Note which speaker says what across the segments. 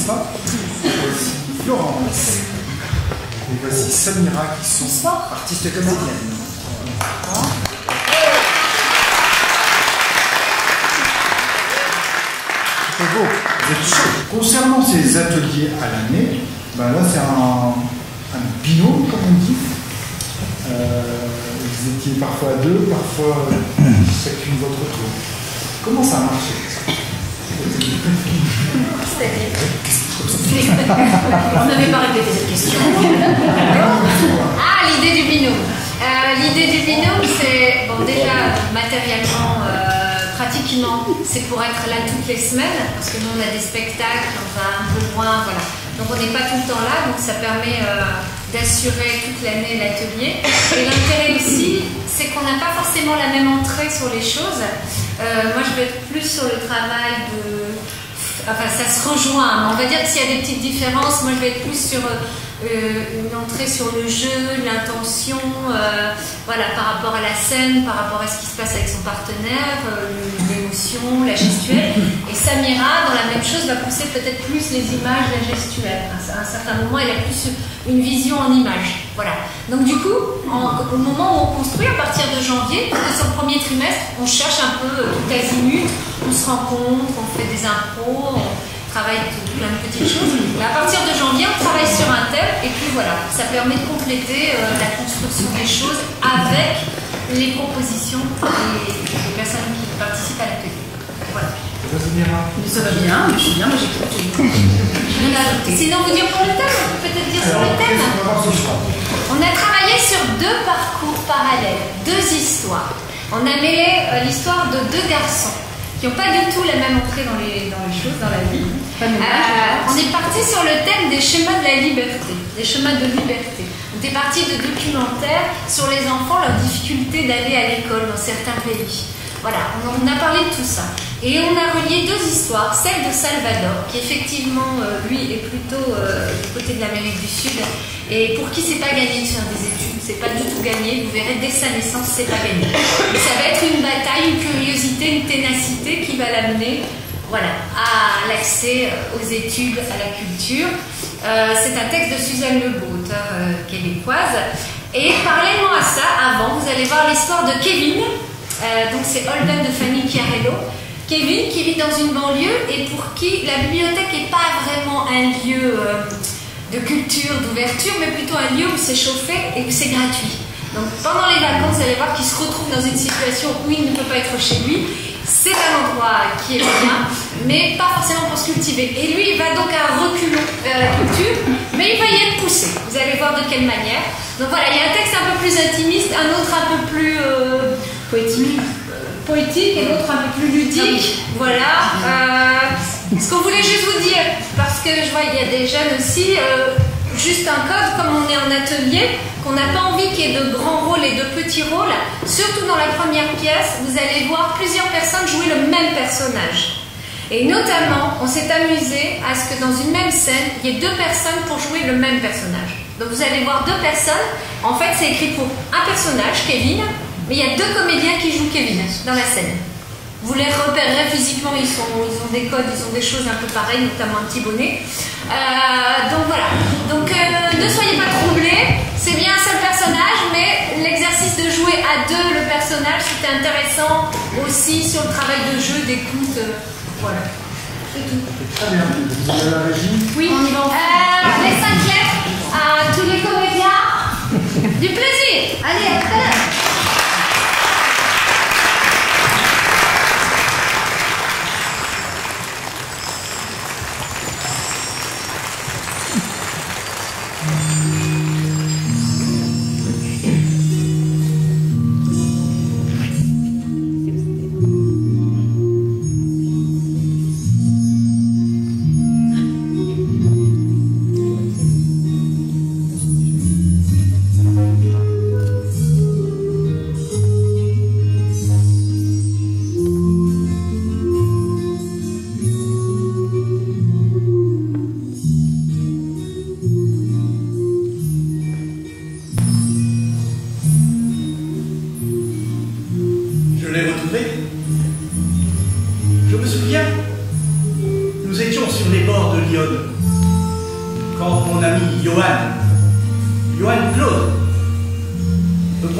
Speaker 1: pas? Voici Florence. Et voici Samira qui sont artistes comédiennes. C'est beau, vous êtes chaud. Concernant ces ateliers à l'année, ben là c'est un binôme comme on dit. Vous étiez parfois à deux, parfois chacune votre tour. Comment ça a marché?
Speaker 2: On n'avait pas répété cette question. Ah, l'idée du binôme. L'idée du binôme, c'est, bon, déjà, matériellement, pratiquement, c'est pour être là toutes les semaines, parce que nous, on a des spectacles, on va un peu loin, voilà. Donc, on n'est pas tout le temps là, donc ça permet d'assurer toute l'année l'atelier. Et l'intérêt aussi, c'est qu'on n'a pas forcément la même entrée sur les choses. Moi, je vais être plus sur le travail de... Enfin, ça se rejoint. On va dire que s'il y a des petites différences, moi, je vais être plus sur une entrée sur le jeu, l'intention, voilà, par rapport à la scène, par rapport à ce qui se passe avec son partenaire, l'émotion, la gestuelle. Et Samira, dans la même chose, va pousser peut-être plus les images, la gestuelle. À un certain moment, elle a plus une vision en images. Voilà. Donc du coup, au moment où on construit, à partir de janvier, sur le premier trimestre, on cherche un peu tout azimut, on se rencontre, on fait des impros, on travaille plein de petites choses. Et à partir de janvier, on travaille sur un thème, et puis voilà, ça permet de compléter la construction des choses avec les propositions des personnes qui participent à l'atelier. Voilà.
Speaker 3: Ça va bien, je suis bien, moi j'écoute.
Speaker 2: Sinon, vous dire pour le thème, on peut peut-être dire sur le thème. On a travaillé sur deux parcours parallèles, deux histoires. On a mêlé l'histoire de deux garçons qui n'ont pas du tout la même entrée dans les choses, dans la vie. On est parti sur le thème des chemins de la liberté, des chemins de liberté. On est parti de documentaires sur les enfants, leur difficulté d'aller à l'école dans certains pays. Voilà, on a parlé de tout ça. Et on a relié deux histoires, celle de Salvador, qui effectivement, lui, est plutôt du côté de l'Amérique du Sud, et pour qui c'est pas gagné de faire des études, c'est pas du tout gagné, vous verrez, dès sa naissance, c'est pas gagné. Et ça va être une bataille, une curiosité, une ténacité qui va l'amener, voilà, à l'accès aux études, à la culture. C'est un texte de Suzanne Lebeau, auteure québécoise. Et parallèlement à ça, avant, vous allez voir l'histoire de Kevin. Donc c'est Holden de Fanny Chiarello. Kevin qui vit dans une banlieue et pour qui la bibliothèque n'est pas vraiment un lieu de culture, d'ouverture, mais plutôt un lieu où c'est chauffé et où c'est gratuit. Donc pendant les vacances, vous allez voir qu'il se retrouve dans une situation où il ne peut pas être chez lui. C'est un endroit qui est bien, mais pas forcément pour se cultiver. Et lui, il va donc à un reculon vers la culture, mais il va y être poussé. Vous allez voir de quelle manière. Donc voilà, il y a un texte un peu plus intimiste, un autre un peu plus poétique et l'autre un peu plus ludique. Voilà. Ce qu'on voulait juste vous dire, parce que je vois il y a des jeunes aussi, juste un code, comme on est en atelier, qu'on n'a pas envie qu'il y ait de grands rôles et de petits rôles. Surtout dans la première pièce, vous allez voir plusieurs personnes jouer le même personnage. Et notamment, on s'est amusé à ce que dans une même scène, il y ait deux personnes pour jouer le même personnage. Donc vous allez voir deux personnes. En fait, c'est écrit pour un personnage, Kevin, mais il y a deux comédiens qui jouent Kevin dans la scène. Vous les repérerez physiquement, ils ont des codes, ils ont des choses un peu pareilles, notamment un petit bonnet. Donc voilà. Donc ne soyez pas troublés, c'est bien un seul personnage, mais l'exercice de jouer à deux le personnage, c'était intéressant aussi sur le travail de jeu, d'écoute. Voilà. C'est tout.
Speaker 1: Très bien. Vous avez la régie?
Speaker 2: Oui, on y va. Les 5 lettres à tous les comédiens. Du plaisir. Allez, à tout à l'heure.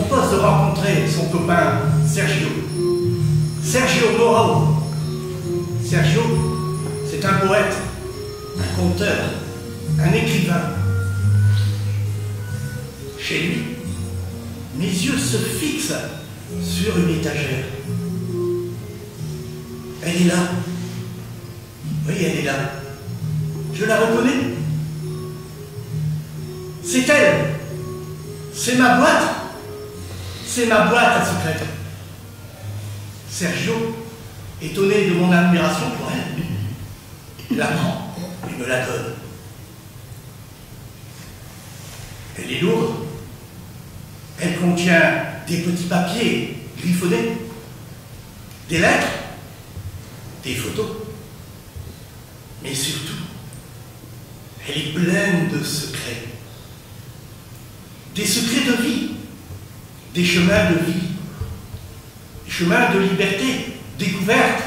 Speaker 4: propose de rencontrer son copain Sergio. Sergio Morao. Sergio, c'est un poète, un conteur, un écrivain. Chez lui, mes yeux se fixent sur une étagère. Elle est là. Oui, elle est là. Je la reconnais. C'est elle. C'est ma boîte. C'est ma boîte à secrets. Sergio, étonné de mon admiration pour elle, la prend et me la donne. Elle est lourde. Elle contient des petits papiers griffonnés, des lettres, des photos. Mais surtout, elle est pleine de secrets. Des secrets de vie, des chemins de vie, des chemins de liberté, découverte,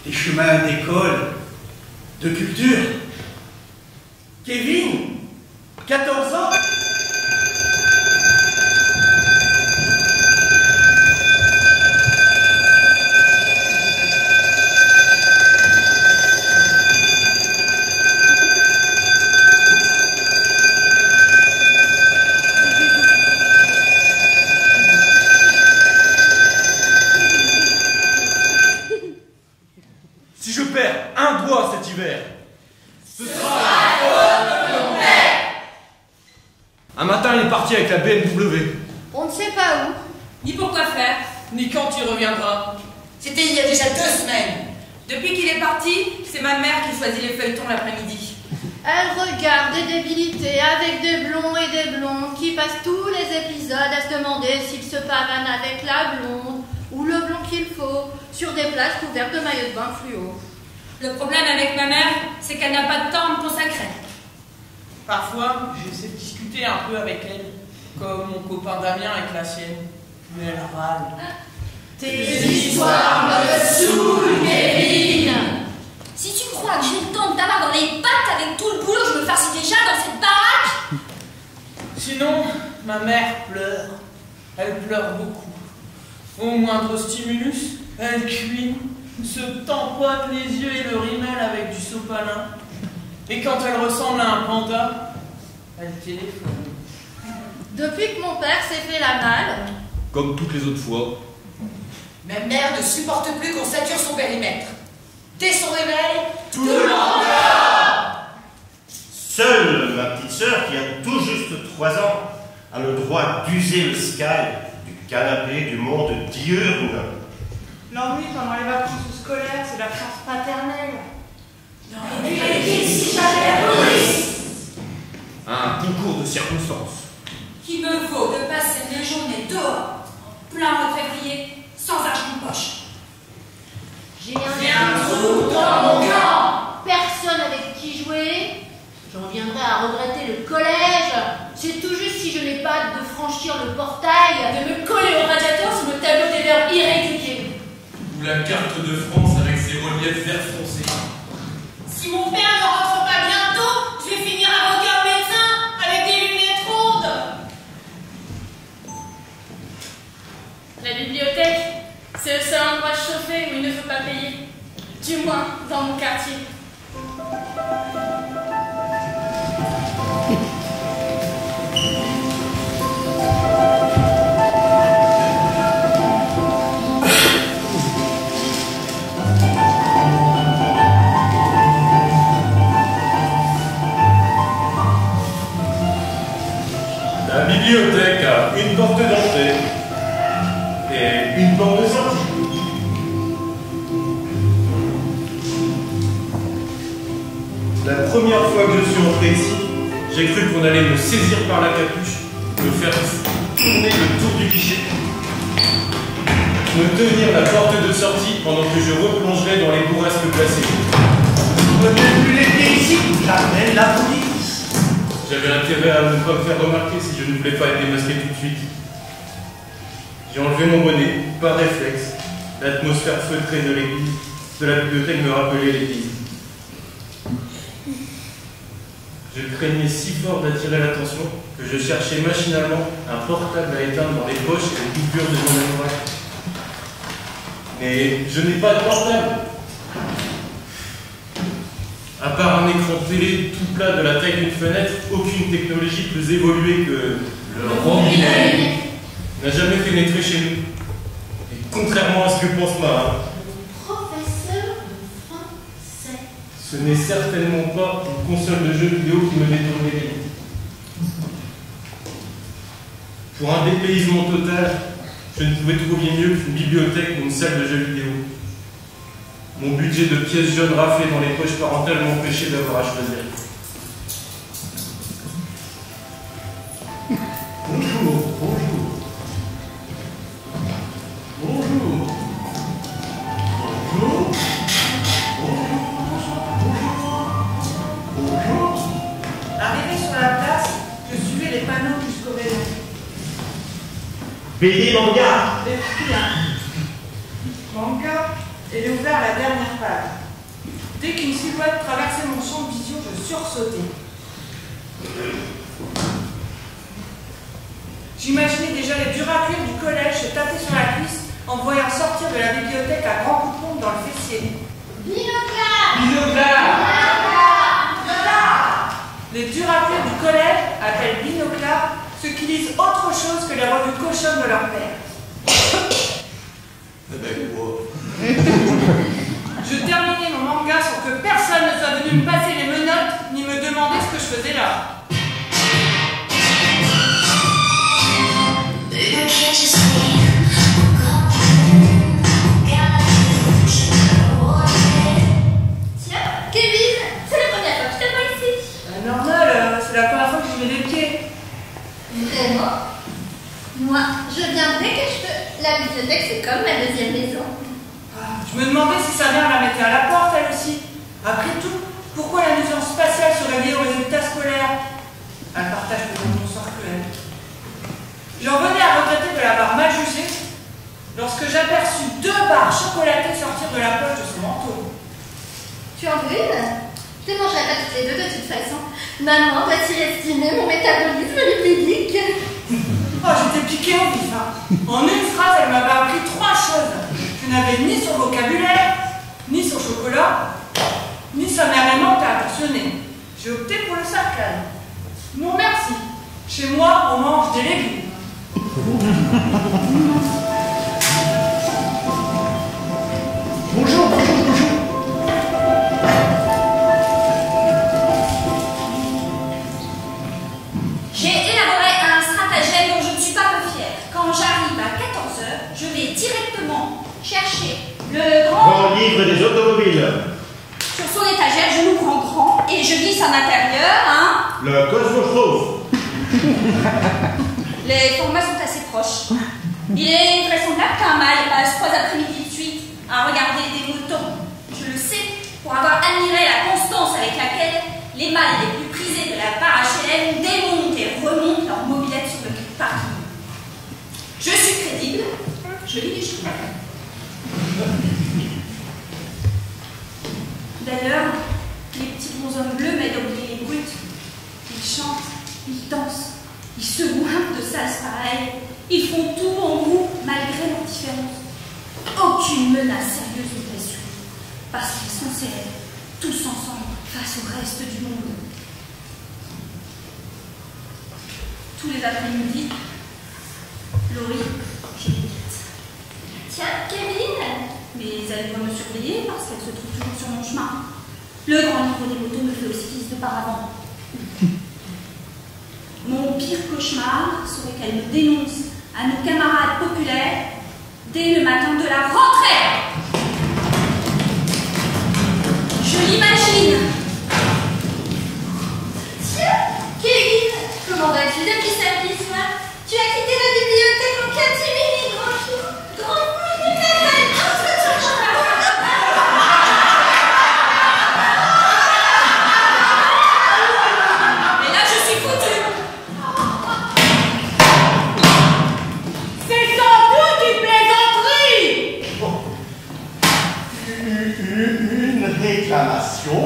Speaker 4: des chemins d'école, de culture. Kevin, 14 ans.
Speaker 5: Un matin, il est parti avec la BMW.
Speaker 2: On ne sait pas où.
Speaker 3: Ni pour quoi faire, ni quand il reviendra.
Speaker 6: C'était il y a déjà 2 semaines.
Speaker 3: Depuis qu'il est parti, c'est ma mère qui choisit les feuilletons l'après-midi.
Speaker 2: Elle regarde des débilités avec des blonds et des blondes qui passent tous les épisodes à se demander s'ils se pavanent avec la blonde ou le blond qu'il faut sur des plages couvertes de maillots de bain fluo.
Speaker 3: Le problème avec ma mère, c'est qu'elle n'a pas de temps à me consacrer. Parfois, j'essaie de discuter un peu avec elle, comme mon copain Damien avec la sienne. Mais elle râle.
Speaker 2: Tes histoires me saoulent, Kevin.
Speaker 6: Si tu crois que j'ai le temps de t'avoir dans les pattes avec tout le boulot que je me farcis déjà dans cette baraque.
Speaker 3: Sinon, ma mère pleure. Elle pleure beaucoup. Au moindre stimulus, elle cuine, se tamponne les yeux et le rimel avec du sopalin. Et quand elle ressemble à un panda, elle téléphone.
Speaker 2: Depuis que mon père s'est fait la malle,
Speaker 5: Comme toutes les autres fois.
Speaker 6: Ma mère ne supporte plus qu'on sature son périmètre. Dès son réveil,
Speaker 4: Tout le monde dort.
Speaker 7: Seule ma petite sœur, qui a tout juste 3 ans, a le droit d'user le sky, du canapé, du monde diurne.
Speaker 8: L'ennui pendant les vacances scolaires, c'est la classe paternelle.
Speaker 6: si jamais la police
Speaker 5: Un concours de circonstances.
Speaker 6: qui me vaut de passer mes journées dehors, plein de février, sans argent de poche.
Speaker 2: j'ai un trou dans mon camp. Personne avec qui jouer. J'en viendrai à regretter le collège. C'est tout juste si je n'ai pas de franchir le portail,
Speaker 6: De me coller au radiateur sous le tableau des verbes irréguliers.
Speaker 5: Ou la carte de France avec ses reliefs vert foncé.
Speaker 6: Si mon père ne rentre pas bientôt, je vais finir avocat médecin avec des lunettes rondes.
Speaker 8: La bibliothèque, c'est le seul endroit chauffé où il ne faut pas payer. Du moins, dans mon quartier.
Speaker 5: La bibliothèque a une porte d'entrée et une porte de sortie. La première fois que je suis entré ici, j'ai cru qu'on allait me saisir par la capuche, me faire tourner le tour du guichet, me tenir la porte de sortie pendant que je replongerais dans les bourrasques glacées.
Speaker 4: Ne mettez plus les pieds ici, j'appelle la police.
Speaker 5: J'avais intérêt à ne pas me faire remarquer si je ne voulais pas être démasqué tout de suite. J'ai enlevé mon bonnet, par réflexe. L'atmosphère feutrée de l'église, de la bibliothèque me rappelait l'église. Je craignais si fort d'attirer l'attention que je cherchais machinalement un portable à éteindre dans les poches et les coupures de mon anorak. Mais je n'ai pas de portable. À part un écran télé tout plat de la taille d'une fenêtre, aucune technologie plus évoluée que le robinet n'a jamais pénétré chez nous. Et contrairement à ce que pense Marin,
Speaker 6: Professeur de français.
Speaker 5: ce n'est certainement pas une console de jeux vidéo qui me détourne les limites. Pour un dépaysement total, je ne pouvais trouver mieux qu'une bibliothèque ou une salle de jeux vidéo. Mon budget de pièces jaunes raflées dans les poches parentales m'empêchait d'avoir à choisir.
Speaker 1: Bonjour, bonjour. Bonjour. Bonjour. Bonjour.
Speaker 9: Arrivé sur la place, je suivais les panneaux jusqu'au vélo.
Speaker 7: BD manga.
Speaker 9: Les filles, manga, elle est ouverte à la dernière page. Dès qu'une silhouette traversait mon champ de vision, je sursautais. J'imaginais déjà les duracures du collège se taper sur la cuisse en me voyant sortir de la bibliothèque à grands coups de pompe dans le fessier.
Speaker 6: Binoclard.
Speaker 9: Les duracures du collège appellent binoclard ceux qui lisent autre chose que les revues cochonnes de leur père.
Speaker 7: Eh ben, quoi?
Speaker 9: Je terminais mon manga sans que personne ne soit venu me passer les menottes ni me demander ce que je faisais là.
Speaker 2: Tiens, Kevin, c'est la première fois que je te vois ici.
Speaker 9: Normal, c'est la première fois que j'y mets les pieds.
Speaker 2: Vraiment? Moi, je viens dès que je peux. La bibliothèque, c'est comme ma deuxième maison.
Speaker 9: Je me demandais si sa mère la mettait à la porte, elle aussi. Après tout, pourquoi la nuisance spatiale serait liée aux résultats scolaires? Elle partage peut-être mon sort cruel. J'en venais à regretter de l'avoir mal jugée lorsque j'aperçus 2 barres chocolatées sortir de la poche de son manteau.
Speaker 2: Tu en veux une? Je te mangerai pas toutes les deux de toute façon. Maman va surestimer mon métabolisme lipidique.
Speaker 9: Oh, j'étais piquée au vif. En une phrase, elle m'avait appris 3 choses. Je n'avais ni son vocabulaire, ni son chocolat, ni sa mère aimante à attentionner. J'ai opté pour le sarcasme. Non merci. Chez moi, on mange des légumes.
Speaker 1: Bonjour, bonjour, bonjour.
Speaker 10: J'ai élaboré un stratagème dont je ne suis pas peu fière. Quand j'arrive à 14h, je vais directement chercher le grand
Speaker 7: livre des automobiles.
Speaker 10: sur son étagère, je l'ouvre en grand et je glisse à l'intérieur,
Speaker 7: Le Cosmos.
Speaker 10: Les formats sont assez proches. Il est vraisemblable qu'un mâle passe 3 après-midi de suite à regarder des moutons. Je le sais, pour avoir admiré la constance avec laquelle les mâles les plus prisés de la part HLM démontent et remontent leur mobilette sur le parking. Je suis crédible, je lis les choses. D'ailleurs, les petits bonshommes bleus m'aident à oublier les brutes. Ils chantent, ils dansent, ils secouent un de salse pareil. Ils font tout en vous malgré leur différence. Aucune menace sérieuse ne les suit, parce qu'ils sont serrés, tous ensemble, face au reste du monde. Tous les après-midi, Laurie, je les quitte. Tiens, Kevin, mais elle doit me surveiller parce qu'elle se trouve toujours sur mon chemin. Le grand livre des motos me fait office de paravent. Mon pire cauchemar serait qu'elle me dénonce à nos camarades populaires dès le matin de la rentrée. Je l'imagine.
Speaker 2: Tiens, Kevin, comment vas-tu depuis samedi soir? Tu as quitté la bibliothèque en catimini, grand chou. Grand chou.
Speaker 10: Mais là, je suis foutue.
Speaker 6: C'est sans doute une plaisanterie.
Speaker 7: Une réclamation,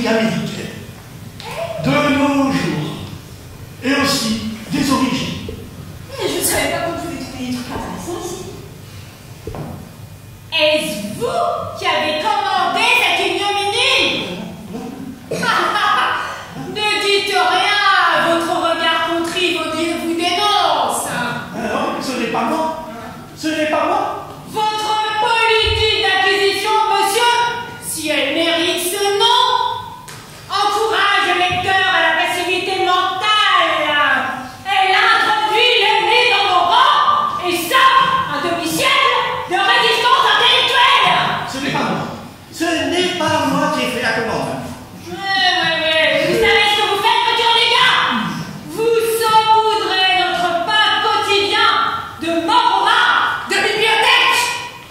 Speaker 4: américaine de nos jours et aussi des origines.
Speaker 10: Mais je ne savais pas qu'on pouvait trouver des trucs intéressants ici.
Speaker 6: Est-ce vous qui avez commandé cette ignominie? Ne dites rien, votre regard contrit vous dénonce.
Speaker 4: Non, ce n'est pas moi. Ce n'est pas moi.
Speaker 6: Votre politique d'acquisition, monsieur, si elle mérite ce nom, encourage le lecteur à la passivité mentale. Elle introduit l'ennemi dans nos rangs et ça, un demi-siècle de résistance intellectuelle.
Speaker 4: Ce n'est pas moi. Ce n'est pas moi qui ai fait la commande.
Speaker 6: Ouais. Vous savez ce que vous faites, petit renégat? Vous saupoudrez notre pain quotidien de membrana, de bibliothèque.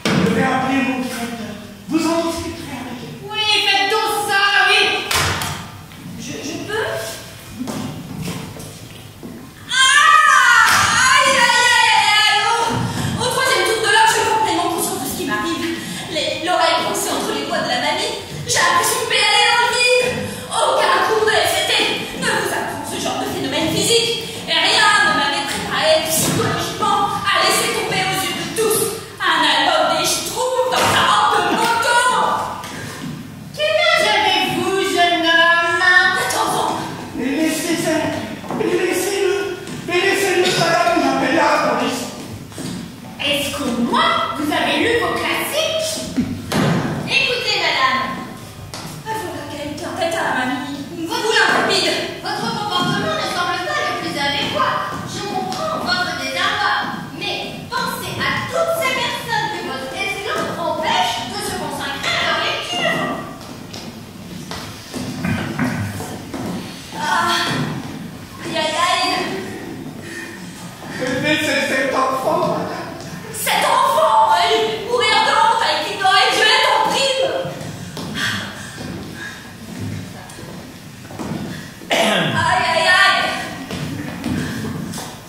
Speaker 4: Je vais appeler mon directeur. Vous en discuterez avec elle.
Speaker 6: Oui, faites donc ça, oui.
Speaker 10: Je peux? Aïe! Au troisième tour de l'heure, je suis complètement consciente de ce qui m'arrive. L'oreille coincée entre les doigts de la mamie. J'ai l'impression de pédaler dans le vide. Aucun cours de SVT ne vous apprend ce genre de phénomène physique. Et rien ne m'avait préparé psychologiquement à laisser tomber aux yeux de tous un album des Schtroumpfs dans sa rampe de moto.
Speaker 6: Quel âge avez-vous, jeune homme?
Speaker 10: Attends.
Speaker 4: Mais laissez-le. Mais laissez-le, madame, j'appelle la police.
Speaker 6: Est-ce qu'au moins vous avez lu vos classiques?
Speaker 10: Écoutez, madame. Voilà qu'elle est un tête à la mamie. Vous l'intrépide.
Speaker 2: Votre comportement ne semble pas le plus adéquat. Je comprends votre désarroi, mais pensez à toutes ces personnes que votre excellence empêche de se consacrer à leur lecture.
Speaker 10: Aïe.
Speaker 4: Laissez cet enfant, madame.
Speaker 10: Cet enfant, mourir de honte avec une oreille violette en prime. Aïe.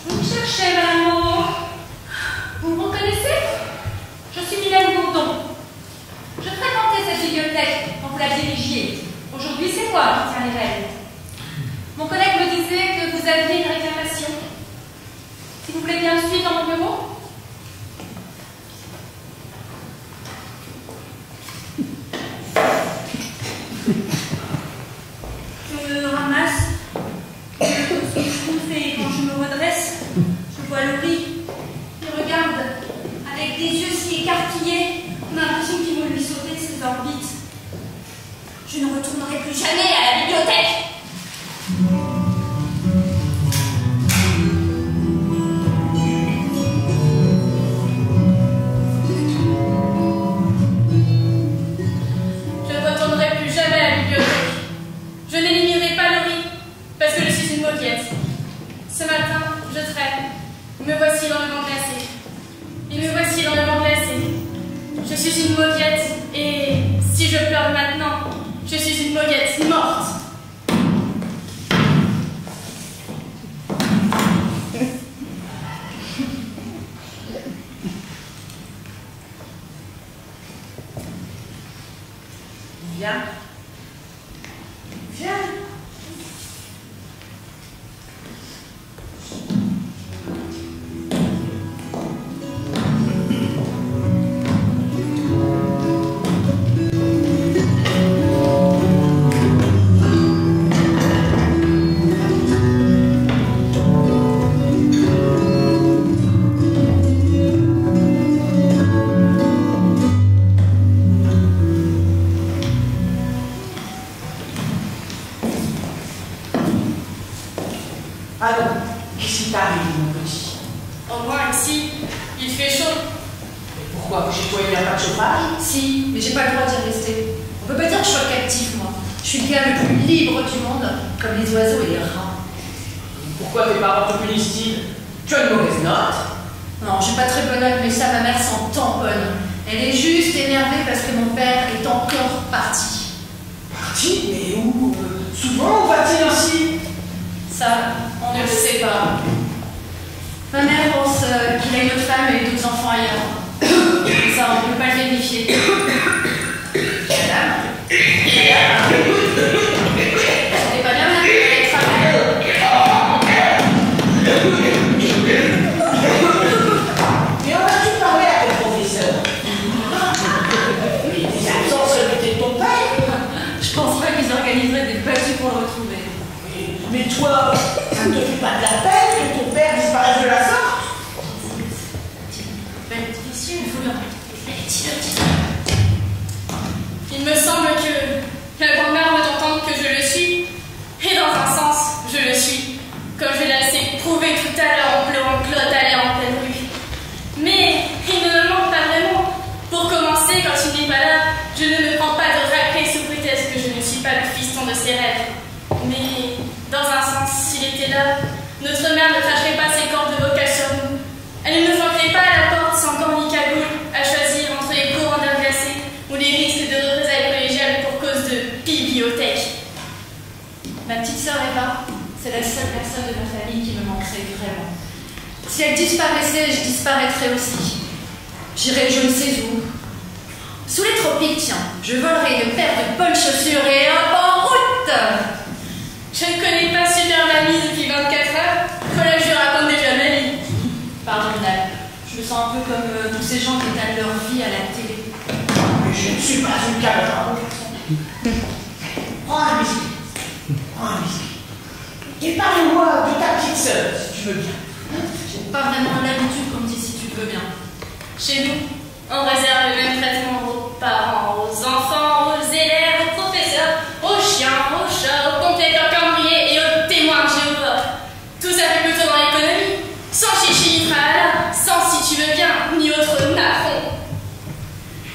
Speaker 11: Vous me cherchez, Madame Moreau. Vous me reconnaissez? Je suis Mylène Bourdon. Je fréquentais cette bibliothèque quand vous la dirigiez. Aujourd'hui, c'est moi qui tiens les rênes. Mon collègue me disait que vous aviez une réclamation. Si vous voulez bien me suivre dans mon bureau?
Speaker 10: Je me ramasse. Je me fais quand je me redresse. Je vois le riz. Il regarde avec des yeux si écarquillés. On a l'impression qu'il vont lui sauter de ses orbites. Je ne retournerai plus jamais à la bibliothèque.
Speaker 8: Je ne retournerai plus jamais à la bibliothèque. Je n'éliminerai pas le riz, parce que je suis une moquette. Ce matin, je traîne. Me voici dans le banc glacé. Et me voici dans le banc glacé. Je suis une moquette, et si je pleure maintenant, je suis une moquette morte.
Speaker 9: Viens. Alors, qu'est-ce qui t'arrive, mon petit?
Speaker 8: Au moins ici, il fait chaud.
Speaker 9: Et pourquoi? Chez toi, il n'y a pas de chauffage?
Speaker 11: Si, mais j'ai pas le droit d'y rester. On peut pas dire que je sois captive, moi. Je suis le gars le plus libre du monde, comme les oiseaux et les rats.
Speaker 9: Pourquoi tes parents te punissent-ils? Tu as une mauvaise note?
Speaker 11: Non, j'ai pas très bonne note, mais ça, ma mère s'en tamponne. Elle est juste énervée parce que mon père est encore parti.
Speaker 9: Parti? Mais où? Souvent, où va-t-il ainsi?
Speaker 11: Ça, on ne le sait pas. Ma mère pense qu'il a une autre femme et 2 enfants ailleurs. Ça, on ne peut pas le vérifier. Madame foulure.
Speaker 8: Il me semble que la grand-mère veut entendre que je le suis. Et dans un sens, je le suis. Comme je l'ai assez prouvé tout à l'heure en pleurant Claude allait en pleine rue. Mais il ne me manque pas vraiment. Pour commencer, quand il n'est pas là, je ne me prends pas de raclée sous prétexte que je ne suis pas le fiston de ses rêves. Mais dans un sens, s'il était là, notre mère ne cracherait pas ses cordes vocales sur nous. Elle ne nous flanquerait pas à la porte sans gants ni cagoule, à choisir entre les courants d'air glacé ou les risques de représailles collégiales pour cause de bibliothèque.
Speaker 11: Ma petite sœur Eva, c'est la seule personne de ma famille qui me manquerait vraiment. Si elle disparaissait, je disparaîtrais aussi. J'irais je ne sais où. Sous les tropiques, tiens, je volerai une paire de bonnes chaussures et hop en route.
Speaker 8: Je ne connais pas Super Mamie depuis 24 heures. Voilà, je lui raconte déjà ma vie.
Speaker 11: Pardon, Nal. Je me sens un peu comme tous ces gens qui étalent leur vie à la télé.
Speaker 9: Mais je ne suis pas une cabane. Prends un biscuit. Prends un biscuit. Et parle-moi de ta petite sœur, si tu veux bien.
Speaker 11: J'ai pas vraiment l'habitude qu'on me dise si tu veux bien.
Speaker 8: Chez nous, on réserve le même traitement aux parents, aux enfants, aux élèves, aux professeurs, aux chiens, aux chats, aux compléteurs cambriers et aux témoins de Jéhovah. Tout ça fait plutôt dans l'économie. Sans chichi ni tralala, sans si tu veux bien, ni autre nafron.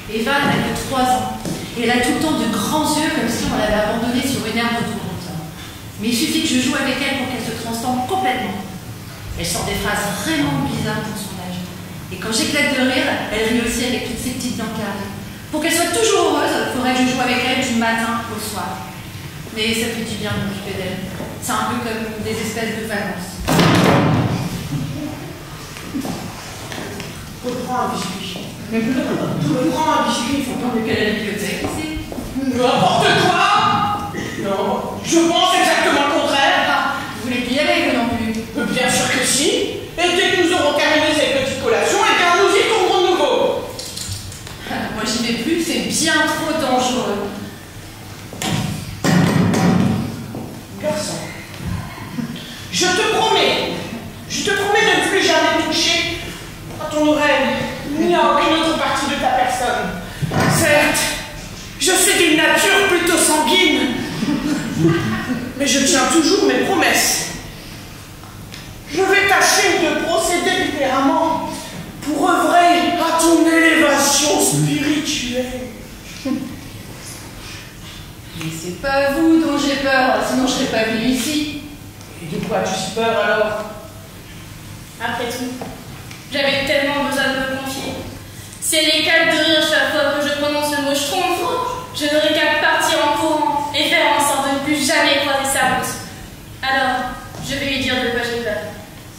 Speaker 11: Eva n'a que 3 ans. Et elle a tout le temps de grands yeux comme si on l'avait abandonnée sur une herbe autoroute. Mais il suffit que je joue avec elle pour qu'elle se transforme complètement. Elle sort des phrases vraiment bizarres pour son âge. Et quand j'éclate de rire, elle rit aussi avec toutes ses petites dents carrées. Pour qu'elle soit toujours heureuse, il faudrait que je joue avec elle du matin au soir. Mais ça fait du bien de m'occuper d'elle. C'est un peu comme des espèces de vacances.
Speaker 9: Reprends un biscuit. Reprends un biscuit, il faut pas
Speaker 11: Donc à la bibliothèque ici.
Speaker 9: N'importe quoi. Non, je pense exactement le contraire.
Speaker 11: Ah, vous voulez plus y aller, vous non plus?
Speaker 9: Bien sûr que si. Et dès que nous aurons terminé cette petite collation, et bien nous y tomberons de nouveau.
Speaker 11: Moi j'y vais plus, c'est bien trop dangereux.
Speaker 9: Garçon, je te promets de ne plus jamais toucher à ton oreille, ni à aucune autre partie de ta personne. Certes, je suis d'une nature plutôt sanguine, mais je tiens toujours mes promesses. Je vais tâcher de procéder différemment pour œuvrer à ton élévation spirituelle.
Speaker 11: Mais c'est pas vous dont j'ai peur, sinon je serais pas venue ici.
Speaker 9: Et de quoi as-tu peur alors?
Speaker 8: Après tout, j'avais tellement besoin de me confier. Si elle éclate de rire chaque fois que je prononce le mot schtroumpf, je n'aurais qu'à partir en courant et faire en sorte de ne plus jamais croiser sa route. Alors, je vais lui dire de quoi j'ai peur.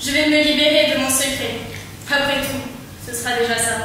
Speaker 8: Je vais me libérer de mon secret. Après tout, ce sera déjà ça.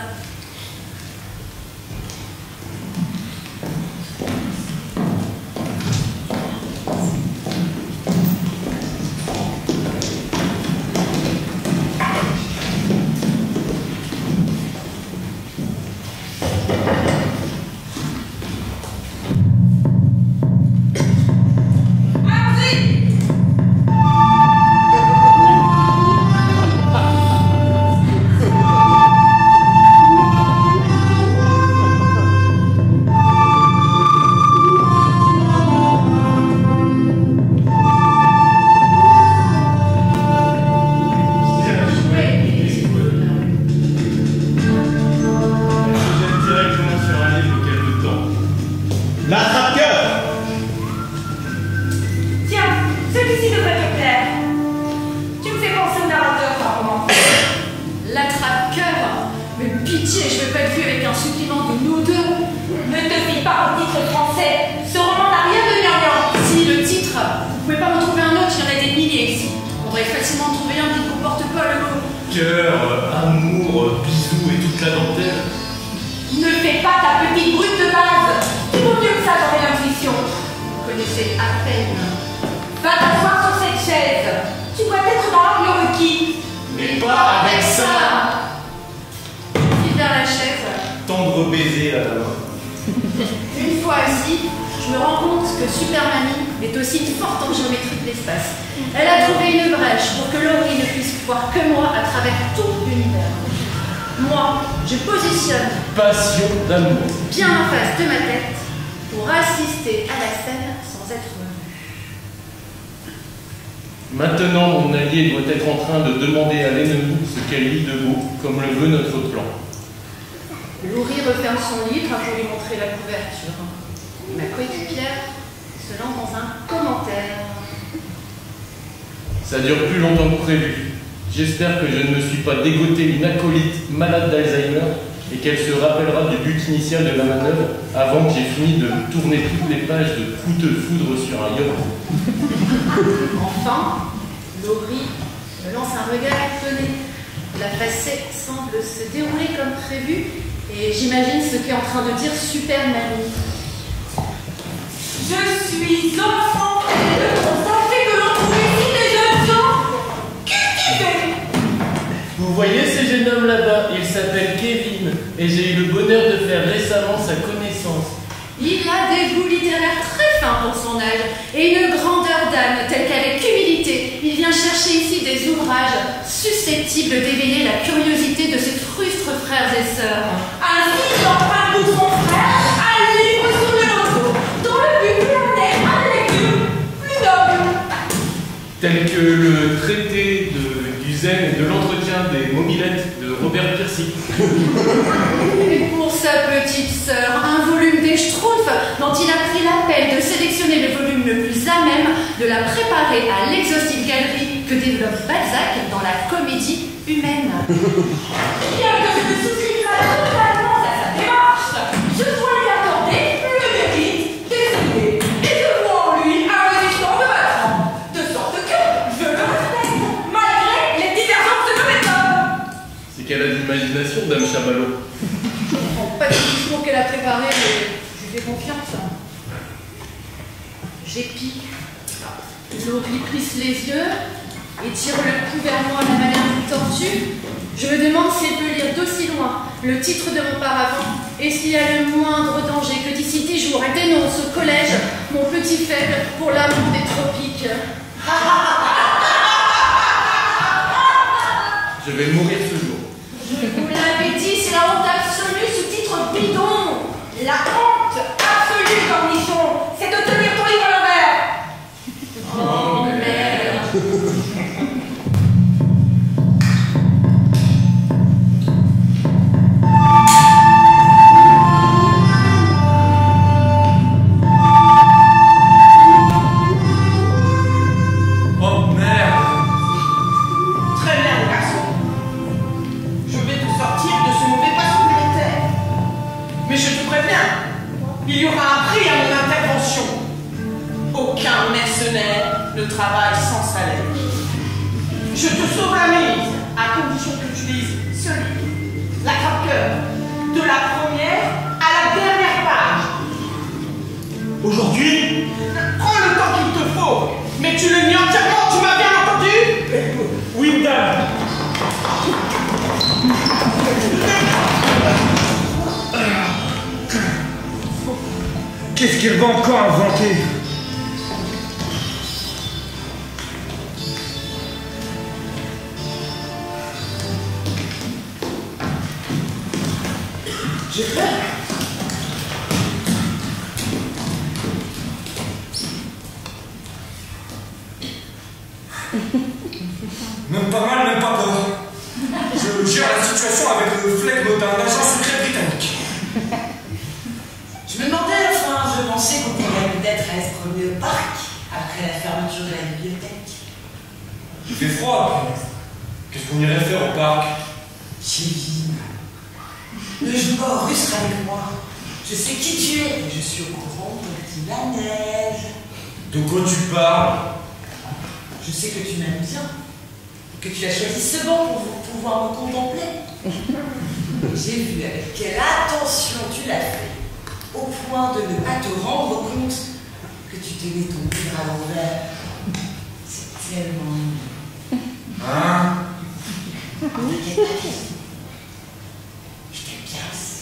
Speaker 8: Moi, je positionne
Speaker 5: Passion d'amour.
Speaker 8: bien en face de ma tête pour assister à la scène sans être vu.
Speaker 5: Maintenant, mon allié doit être en train de demander à l'ennemi ce qu'elle lit de beau, comme le veut notre plan.
Speaker 8: Laurie referme son livre pour lui montrer la couverture. Ma coéquipière se lance dans un commentaire.
Speaker 5: Ça dure plus longtemps que prévu. J'espère que je ne me suis pas dégoté une acolyte malade d'Alzheimer et qu'elle se rappellera du but initial de la manœuvre avant que j'ai fini de tourner toutes les pages de coup de foudre sur un yacht.
Speaker 8: Enfin, Laurie me lance un regard étonné. La facette semble se dérouler comme prévu et j'imagine ce qu'est en train de dire Super Mamie.
Speaker 6: Je suis enchanté de constater que l'on trouve ici des jeunes gens cultivés.
Speaker 5: Vous voyez ce jeune homme là-bas, il s'appelle Kevin et j'ai eu le bonheur de faire récemment sa connaissance.
Speaker 8: Il a des goûts littéraires très fins pour son âge et une grandeur d'âme telle qu'avec humilité, il vient chercher ici des ouvrages susceptibles d'éveiller la curiosité de ses frustres frères et sœurs.
Speaker 6: Ainsi, il emprunte pour son frère un livre sur le loto, dans le but de l'amener à des lectures plus nobles.
Speaker 5: Tel que le traité du zen et de l'entretien des mobilettes de Robert Pirsig.
Speaker 8: Et pour sa petite sœur, un volume des Schtroumpfs dont il a pris la peine de sélectionner le volume le plus à même de la préparer à l'exhaustive galerie que développe Balzac dans la comédie humaine.
Speaker 6: Bien que je me souscrive totalement à sa démarche, je dois lui accorder le mérite d'essayer et je vois en lui un résistant de ma trempe, de sorte que je le respecte, malgré les divergences de méthode.
Speaker 5: C'est qu'elle a de l'imagination, Dame Chamallow.
Speaker 8: Pas du discours qu'elle a préparé, mais je lui fais confiance. J'épie. Laurie plisse les yeux et tire le cou vers moi à la manière d'une tortue. Je me demande si elle peut lire d'aussi loin le titre de mon paravent et s'il y a le moindre danger que d'ici 10 jours elle dénonce au collège mon petit faible pour l'amour des tropiques.
Speaker 5: Je vais mourir ce jour.
Speaker 8: Je vous l'avais dit, c'est la honte absolue, ce titre bidon.
Speaker 6: La honte absolue, Cornichon, c'est de tenir ton livre à l'envers.
Speaker 8: Oh merde.
Speaker 1: Oh merde.
Speaker 3: Très bien, mon garçon. Je vais te sortir de ce mauvais pas supplémentaire. Mais je te préviens, il y aura un prix à mon intervention. Aucun mercenaire ne travaille sans salaire. Je te sauve la mise, à condition que tu lises ce livre, La Crève-Cœur, de la première à la dernière page.
Speaker 4: Aujourd'hui,
Speaker 3: Prends le temps qu'il te faut, mais tu le lis entièrement, tu m'as bien entendu?
Speaker 4: oui, dame.
Speaker 1: Qu'est-ce qu'elle va encore inventer?
Speaker 3: J'ai fait.
Speaker 1: Même pas mal, même pas peur. Je gère la situation avec le flegme d'un agent secret britannique.
Speaker 12: Je me demandais, enfin, je pensais qu'on pourrait peut-être se promener au parc après la fermeture de la bibliothèque.
Speaker 1: Il fait froid. Qu'est-ce qu'on irait faire au parc?
Speaker 12: Kevin, ne joue pas au rustre avec moi. Je sais qui tu es et je suis au courant qu'il la neige.
Speaker 1: De quoi tu parles?
Speaker 12: Je sais que tu m'aimes bien, que tu as choisi ce banc pour pouvoir me contempler. J'ai vu avec quelle attention tu l'as fait, au point de ne pas te rendre compte que tu tenais ton livre à l'envers. C'est tellement mignon.
Speaker 1: Hein?
Speaker 12: T'inquiète pas, je t'aime bien aussi.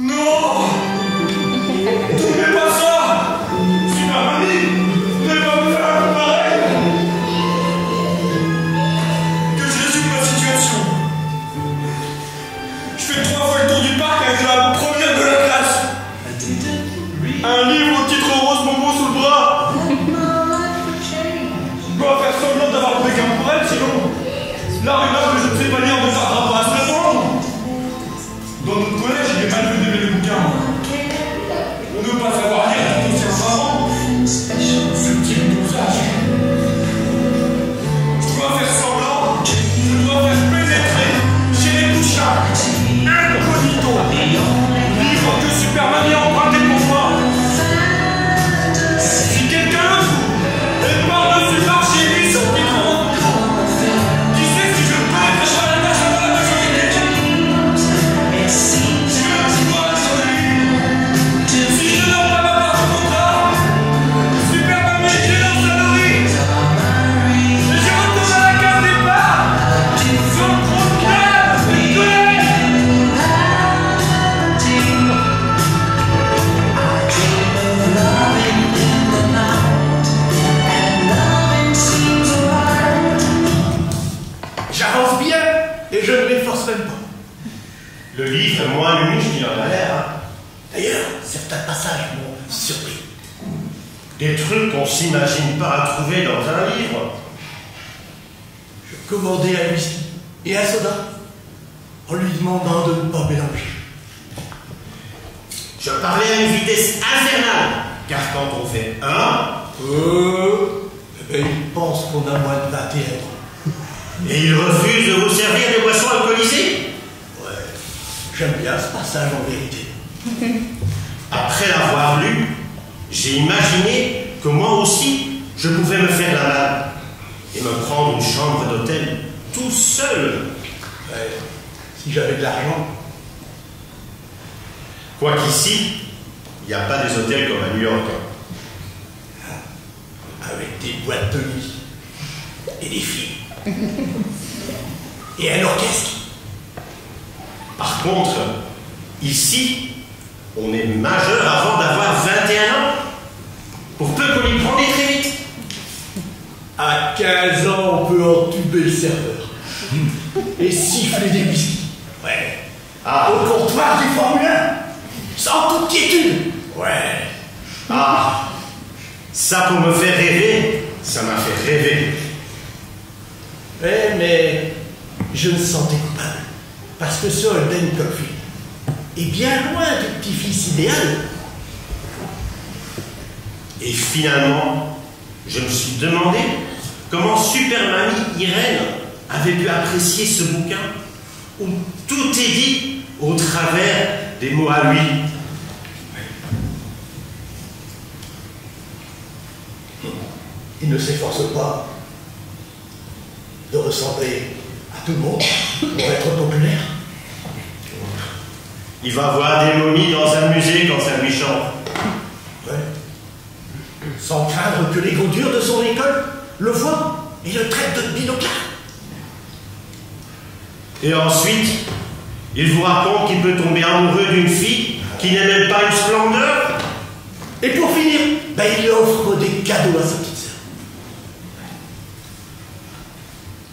Speaker 1: Non! Tu ne fais pas ça! Super Mamie! Ne pas me faire pareil! Que je résume ma situation.
Speaker 13: fait 3 fois le tour du parc avec la première de la classe. Un livre au titre rose bonbon sous le bras. Je dois faire semblant d'avoir le béguin pour elle, sinon la rumeur que je ne sais pas lire ne tardera pas à se répandre. Dans notre collège, il est mal vu d'aimer les bouquins. On ne veut pas savoir lire tout aussi savant. Subtil dosage. Je dois faire semblant, je dois faire pénétrer chez les touchards. Incognito. Livre que Superman a emprunté pour moi. Si quelqu'un le fout, et par-dessus marché lui son petit gros, qui sait si je pénétrerai pas la tâche avant la majorité? Je dois sur lui. Si je ne donne pas ma part du contrat, Superman m'écrit dans sa nourrice. Et je retourne à la case départ. Sur le programme du collège.
Speaker 4: J'avance bien et je ne m'efforce même pas.
Speaker 7: Le livre est moins lumineux qu'il en a l'air. Hein.
Speaker 4: D'ailleurs, certains passages m'ont surpris.
Speaker 7: Des trucs qu'on s'imagine pas trouver dans un livre.
Speaker 4: Je commandai un whisky et un soda en lui demandant de ne pas mélanger.
Speaker 7: Je parlais à une vitesse infernale, car quand on fait un,
Speaker 4: eh ben, il pense qu'on a moins de 21 ans.
Speaker 7: et il refuse de vous servir des boissons alcoolisées.
Speaker 4: Ouais, j'aime bien ce passage en vérité.
Speaker 7: Après l'avoir lu, j'ai imaginé que moi aussi, je pouvais me faire la malle et me prendre une chambre d'hôtel tout seul.
Speaker 4: Ouais, si j'avais de l'argent.
Speaker 7: Quoiqu'ici, il n'y a pas des hôtels comme à New York.
Speaker 4: Avec des boîtes de nuit et des filles. Et un orchestre.
Speaker 7: Par contre, ici, on est majeur avant d'avoir 21 ans. Pour peu qu'on y prenne très vite.
Speaker 4: À 15 ans, on peut entuber le serveur. Et siffler des whisky. Ouais.
Speaker 7: Ah.
Speaker 4: Au comptoir du Formule 1. Sans toute quiétude. Ouais.
Speaker 7: Ah. Ça, pour me faire rêver, ça m'a fait rêver.
Speaker 4: Ouais, mais je me sentais coupable. Parce que ce Holden Caulfield est bien loin du petit-fils idéal.
Speaker 7: Et finalement, je me suis demandé comment Super Mamie Irène avait pu apprécier ce bouquin où tout est dit au travers des mots à lui.
Speaker 4: Il ne s'efforce pas de ressembler à tout le monde pour être populaire.
Speaker 7: Il va voir des momies dans un musée quand ça lui chante.
Speaker 4: Ouais. Sans craindre que les godures de son école le voient et le traitent de binoclard.
Speaker 7: Et ensuite, il vous raconte qu'il peut tomber amoureux d'une fille qui n'est même pas une splendeur.
Speaker 4: Et pour finir, ben, il offre des cadeaux à sa petite sœur.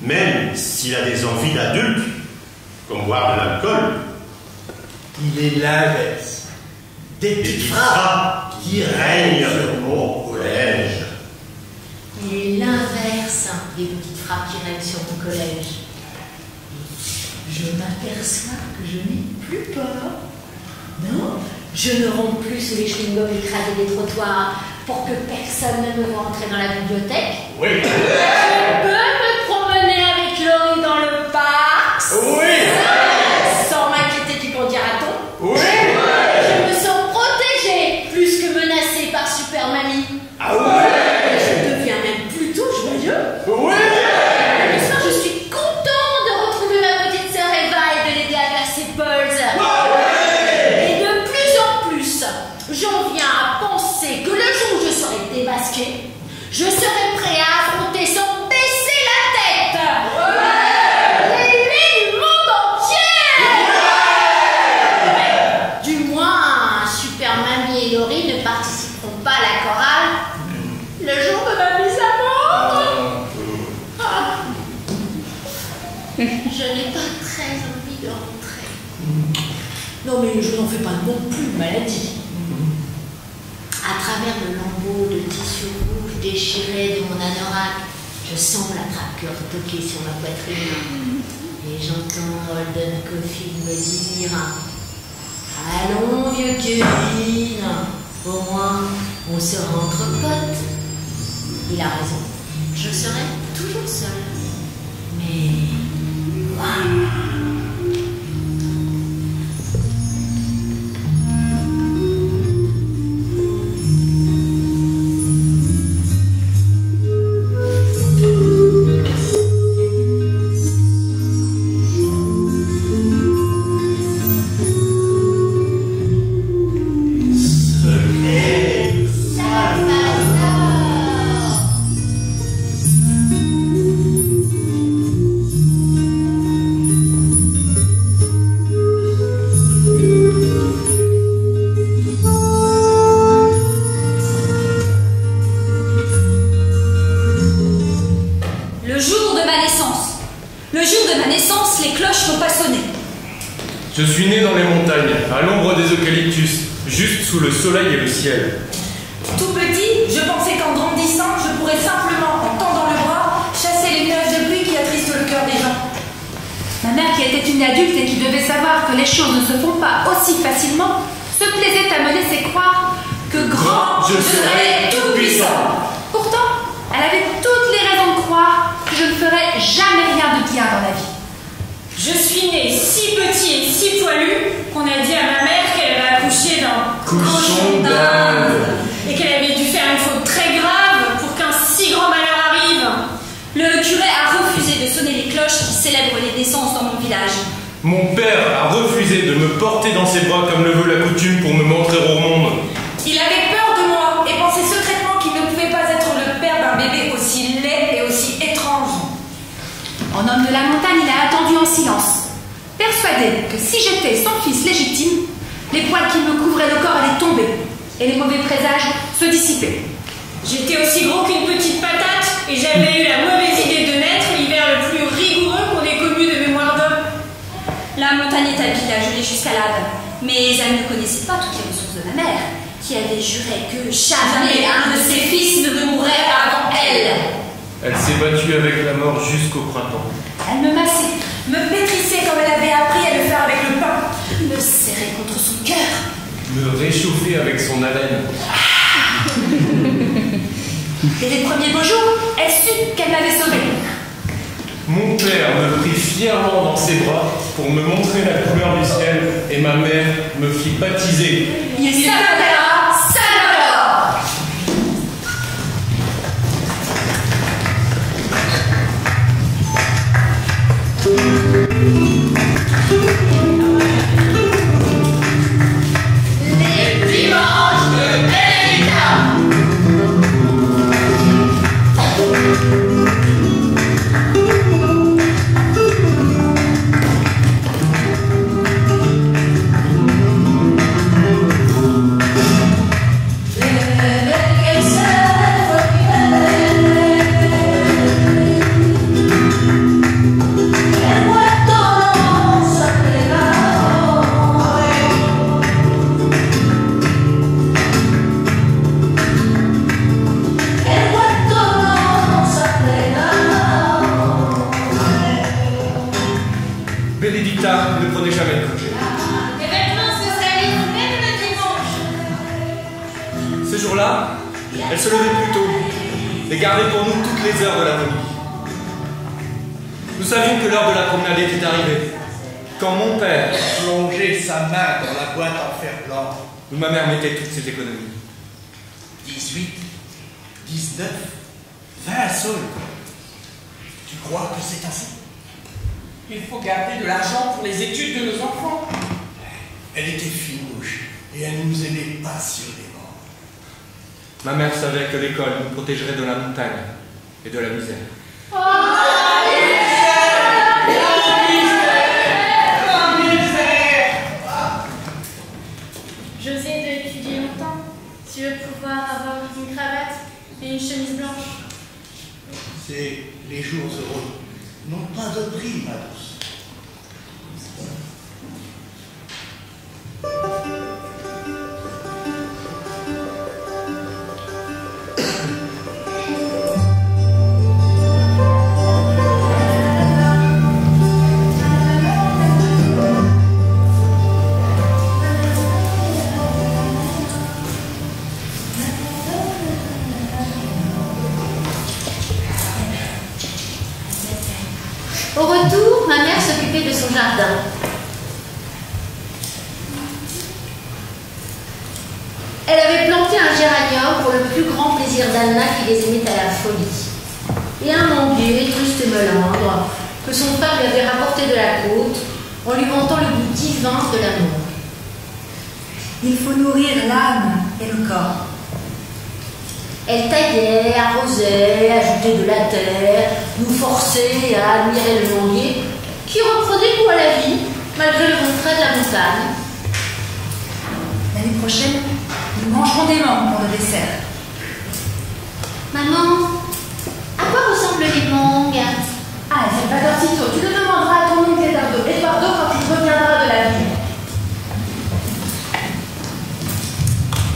Speaker 7: Même s'il a des envies d'adulte, comme boire de l'alcool.
Speaker 4: Il est l'inverse. Des petites frappes
Speaker 7: qui règnent au collège.
Speaker 11: Il est l'inverse des petites frappes qui règnent sur mon collège. Je m'aperçois que je n'ai plus peur. Non, je ne romps plus sous les chewing-gums écrasés des trottoirs pour que personne ne me voit entrer dans la bibliothèque.
Speaker 7: Oui.
Speaker 11: Je peux me promener avec Laurie dans le parc.
Speaker 4: Oui.
Speaker 11: Sans m'inquiéter du dira-t-on.
Speaker 4: Oui.
Speaker 11: Je me sens protégée plus que menacée par Super Mamie.
Speaker 4: Ah ouais.
Speaker 11: Je deviens même plutôt joyeux.
Speaker 4: Oui.
Speaker 11: Le soir, je suis content de retrouver ma petite sœur Eva et de l'aider à faire ses pulses. Et de plus en plus, j'en viens à penser que le jour où je serai démasquée, je serai prêt à affronter sans baisser la
Speaker 12: Non, mais je n'en fais pas non plus de maladie.
Speaker 14: À travers le lambeau de tissu rouge déchiré de mon anorak, je sens la trappe-cœur toquer sur ma poitrine. Et j'entends Holden Caulfield me dire: allons, vieux Kevin, au moins on sera entre potes. Il a raison, je serai toujours seule. Mais
Speaker 5: Je suis né dans les montagnes, à l'ombre des eucalyptus, juste sous le soleil et le ciel.
Speaker 9: Tout petit, je pensais qu'en grandissant, je pourrais simplement, en tendant le bras, chasser les nuages de pluie qui attristent le cœur des gens.
Speaker 11: Ma mère, qui était une adulte et qui devait savoir que les choses ne se font pas aussi facilement, se plaisait à me laisser croire que grand, je serais tout puissant. Pourtant, elle avait toutes les raisons de croire que je ne ferais jamais rien de bien dans la vie.
Speaker 6: Je suis née si petit et si poilu qu'on a dit à ma mère qu'elle avait accouché d'un cochon d'Inde et qu'elle avait dû faire une faute très grave pour qu'un si grand malheur arrive.
Speaker 10: Le curé a refusé de sonner les cloches qui célèbrent les naissances dans mon village.
Speaker 5: Mon père a refusé de me porter dans ses bras comme le veut la coutume pour me montrer au monde.
Speaker 9: Il avait peur de moi et pensait secrètement qu'il ne pouvait pas être le père d'un bébé aussi laid et aussi étrange.
Speaker 11: En homme de la montagne, il a attendu en silence, persuadé que si j'étais son fils légitime, les poils qui me couvraient le corps allaient tomber et les mauvais présages se dissiper.
Speaker 6: J'étais aussi gros qu'une petite patate et j'avais eu la mauvaise idée de naître l'hiver le plus rigoureux qu'on ait connu de mémoire d'homme.
Speaker 10: La montagne est habile à geler jusqu'à l'âme, mais elle ne connaissait pas toutes les ressources de ma mère, qui avait juré que jamais un de ses fils ne mourrait avant elle.
Speaker 5: Elle s'est battue avec la mort jusqu'au printemps.
Speaker 11: Elle me massait,
Speaker 9: me pétrissait comme elle avait appris à le faire avec le pain,
Speaker 10: me serrait contre son cœur,
Speaker 5: me réchauffait avec son haleine.
Speaker 11: Dès les premiers beaux jours, elle sut qu'elle m'avait sauvée.
Speaker 5: Mon père me prit fièrement dans ses bras pour me montrer la couleur du ciel et ma mère me fit baptiser.
Speaker 11: Salvador, Salvador.
Speaker 6: Les dimanches de Benedicta.
Speaker 13: Benedicta ne prenait jamais de congé.
Speaker 8: Les vêtements se salissent même le dimanche.
Speaker 13: Ces jours-là, elle se levait plus tôt et gardait pour nous toutes les heures de la nuit. Nous savions que l'heure de la promenade était arrivée, quand mon père
Speaker 4: plongeait sa main dans la boîte en fer blanc,
Speaker 13: où ma mère mettait toutes ses économies.
Speaker 4: 18, 19, 20 sols. Tu crois que c'est assez?
Speaker 12: Il faut garder de l'argent pour les études de nos enfants.
Speaker 4: Elle était finouche et elle nous aimait passionnément.
Speaker 13: Ma mère savait que l'école nous protégerait de la montagne et de la misère.
Speaker 8: José doit étudier longtemps. Tu veux pouvoir avoir une cravate et une chemise blanche.
Speaker 4: C'est les jours heureux n'ont pas de prix, ma douce.
Speaker 14: jardin. Elle avait planté un géranium pour le plus grand plaisir d'Anna qui les aimait à la folie. Et un manguier, triste et melindre, que son père lui avait rapporté de la côte, en lui vantant le goût divin de l'amour.
Speaker 15: Il faut nourrir l'âme et le corps.
Speaker 14: Elle taillait, arrosait, ajoutait de la terre, nous forçait à admirer le manguier, qui reprenait goût à la vie, malgré le vent frais de la montagne.
Speaker 15: L'année prochaine, nous mangerons des mangues pour le dessert.
Speaker 14: Maman, à quoi ressemblent les mangues?
Speaker 11: Ah, c'est pas d'aussitôt. Tu le demanderas à ton oncle Eduardo quand il reviendra de la ville.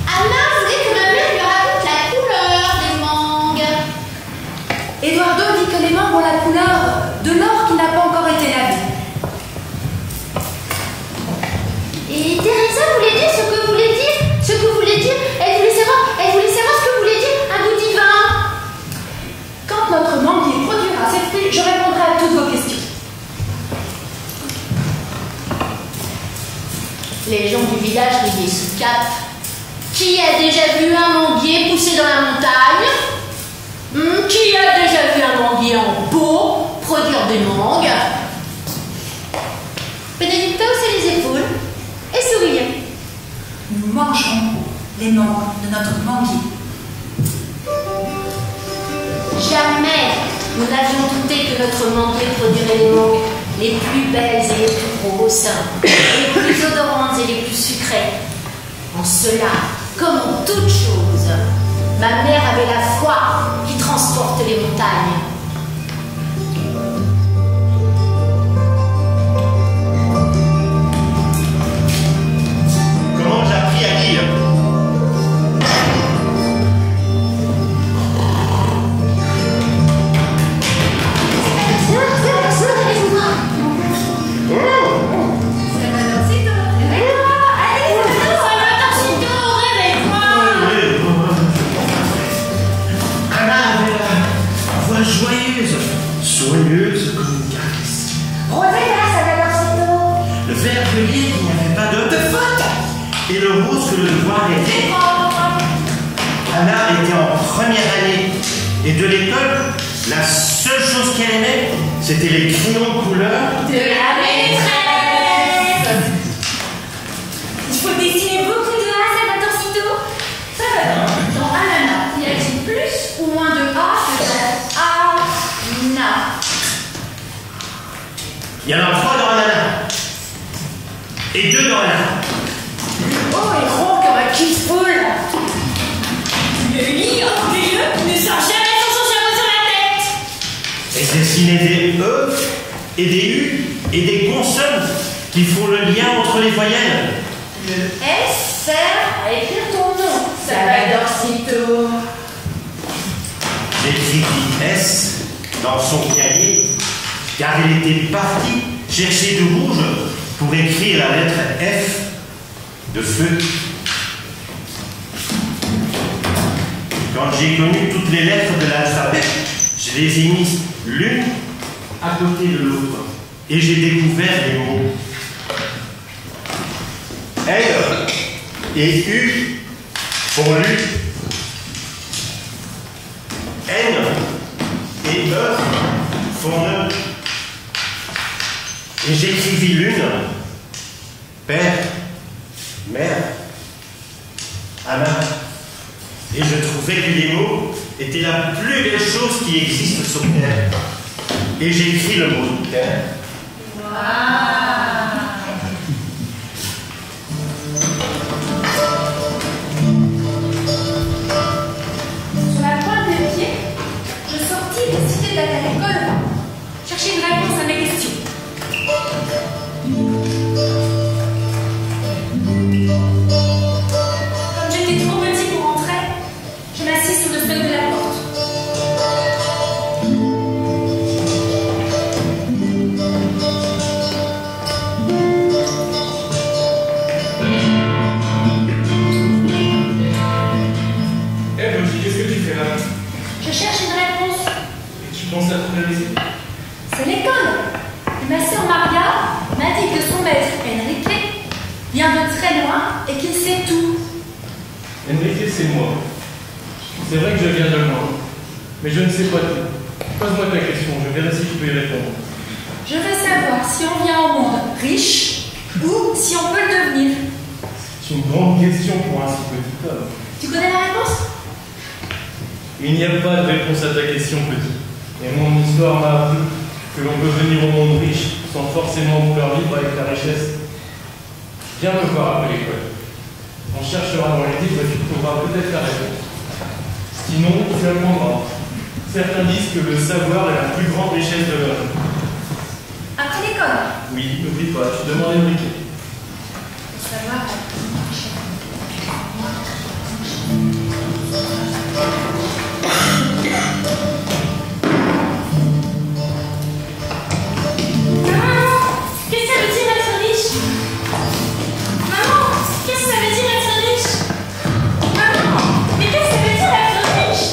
Speaker 14: Anna voulait que ma mère lui raconte la couleur des mangues.
Speaker 11: Eduardo dit que les mangues ont la couleur de l'or qui n'a pas encore été lavé.
Speaker 14: Et Teresa voulait dire ce que voulait dire. Elle voulait savoir ce que voulait dire un goût divin.
Speaker 11: Quand notre manguier produira ses fruits, je répondrai à toutes vos questions.
Speaker 14: Les gens du village riaient sous cap. Qui a déjà vu un manguier pousser dans la montagne? Qui a déjà vu un manguier en pot produire des mangues? Benedicta haussait les épaules et souriait.
Speaker 15: Nous mangerons les mangues de notre manguier.
Speaker 14: Jamais nous n'avions douté que notre manguier produirait les mangues les plus belles et les plus grosses, les plus odorantes et les plus sucrées. En cela, comme en toute chose, ma mère avait la foi qui transporte les montagnes.
Speaker 7: Comment j'ai appris à lire? Joyeuse, soigneuse comme une caresse. Le vert de lait qui n'avait pas de faute. Et le rose que le voile était. Anna était en première année. Et de l'école, la seule chose qu'elle aimait, c'était les crayons de couleur
Speaker 10: de la maîtresse. Il faut dessiner beaucoup de A, Salvadorcito.
Speaker 11: Ça va. Dans Anana, y a-t-il plus ou moins de A que dans Anna?
Speaker 7: Il y en a 3 dans Anana. Et 2 dans Anna.
Speaker 11: Oh, et rond comme un kiff-poule.
Speaker 10: Le lit orgueilleux ne sort jamais son chapeau sur la tête.
Speaker 7: Elle dessinait des E et des U et des consonnes qui font le lien entre les voyelles.
Speaker 11: Le S sert à écrire ton nom, Salvadorcito.
Speaker 7: J'écrivis S dans son cahier car il était parti chercher du rouge pour écrire la lettre F de feu. Quand j'ai connu toutes les lettres de l'alphabet, je les ai mises l'une à côté de l'autre et j'ai découvert les mots. L et U font lu. N et E font ne. Et j'écrivis l'une, père, mère, Anna. Et je trouvais que les mots étaient la plus belle chose qui existe sur terre. Et j'ai écrit le mot terre.
Speaker 11: Sur la pointe des pieds, je sortis et décidai d'aller à l'école chercher une réponse à mes questions.
Speaker 10: Comme j'étais trop petit pour rentrer, je m'assis sur le seuil de la porte.
Speaker 15: et qu'il sait tout.
Speaker 5: Enrique, c'est moi. C'est vrai que je viens de loin, mais je ne sais pas tout. Pose-moi ta question, je verrai si je peux y répondre.
Speaker 15: Je veux savoir si on vient au monde riche ou si on peut le devenir.
Speaker 5: C'est une grande question pour un si petit homme.
Speaker 15: Tu connais la réponse?
Speaker 5: Il n'y a pas de réponse à ta question, petit. Et mon histoire m'a appris que l'on peut venir au monde riche sans forcément vouloir vivre avec la richesse. Viens me voir après l'école. On cherchera dans les livres et tu trouveras peut-être la réponse. Sinon, tu apprendras. Certains disent que le savoir est la plus grande richesse de l'homme.
Speaker 15: Après l'école?
Speaker 5: Oui, n'oublie pas, tu demandes Enrique.
Speaker 15: Le savoir est la plus grande richesse.
Speaker 8: Qu'est-ce que ça veut dire être riche? Maman, qu'est-ce que ça veut dire être riche? Maman, mais qu'est-ce que ça veut dire être riche?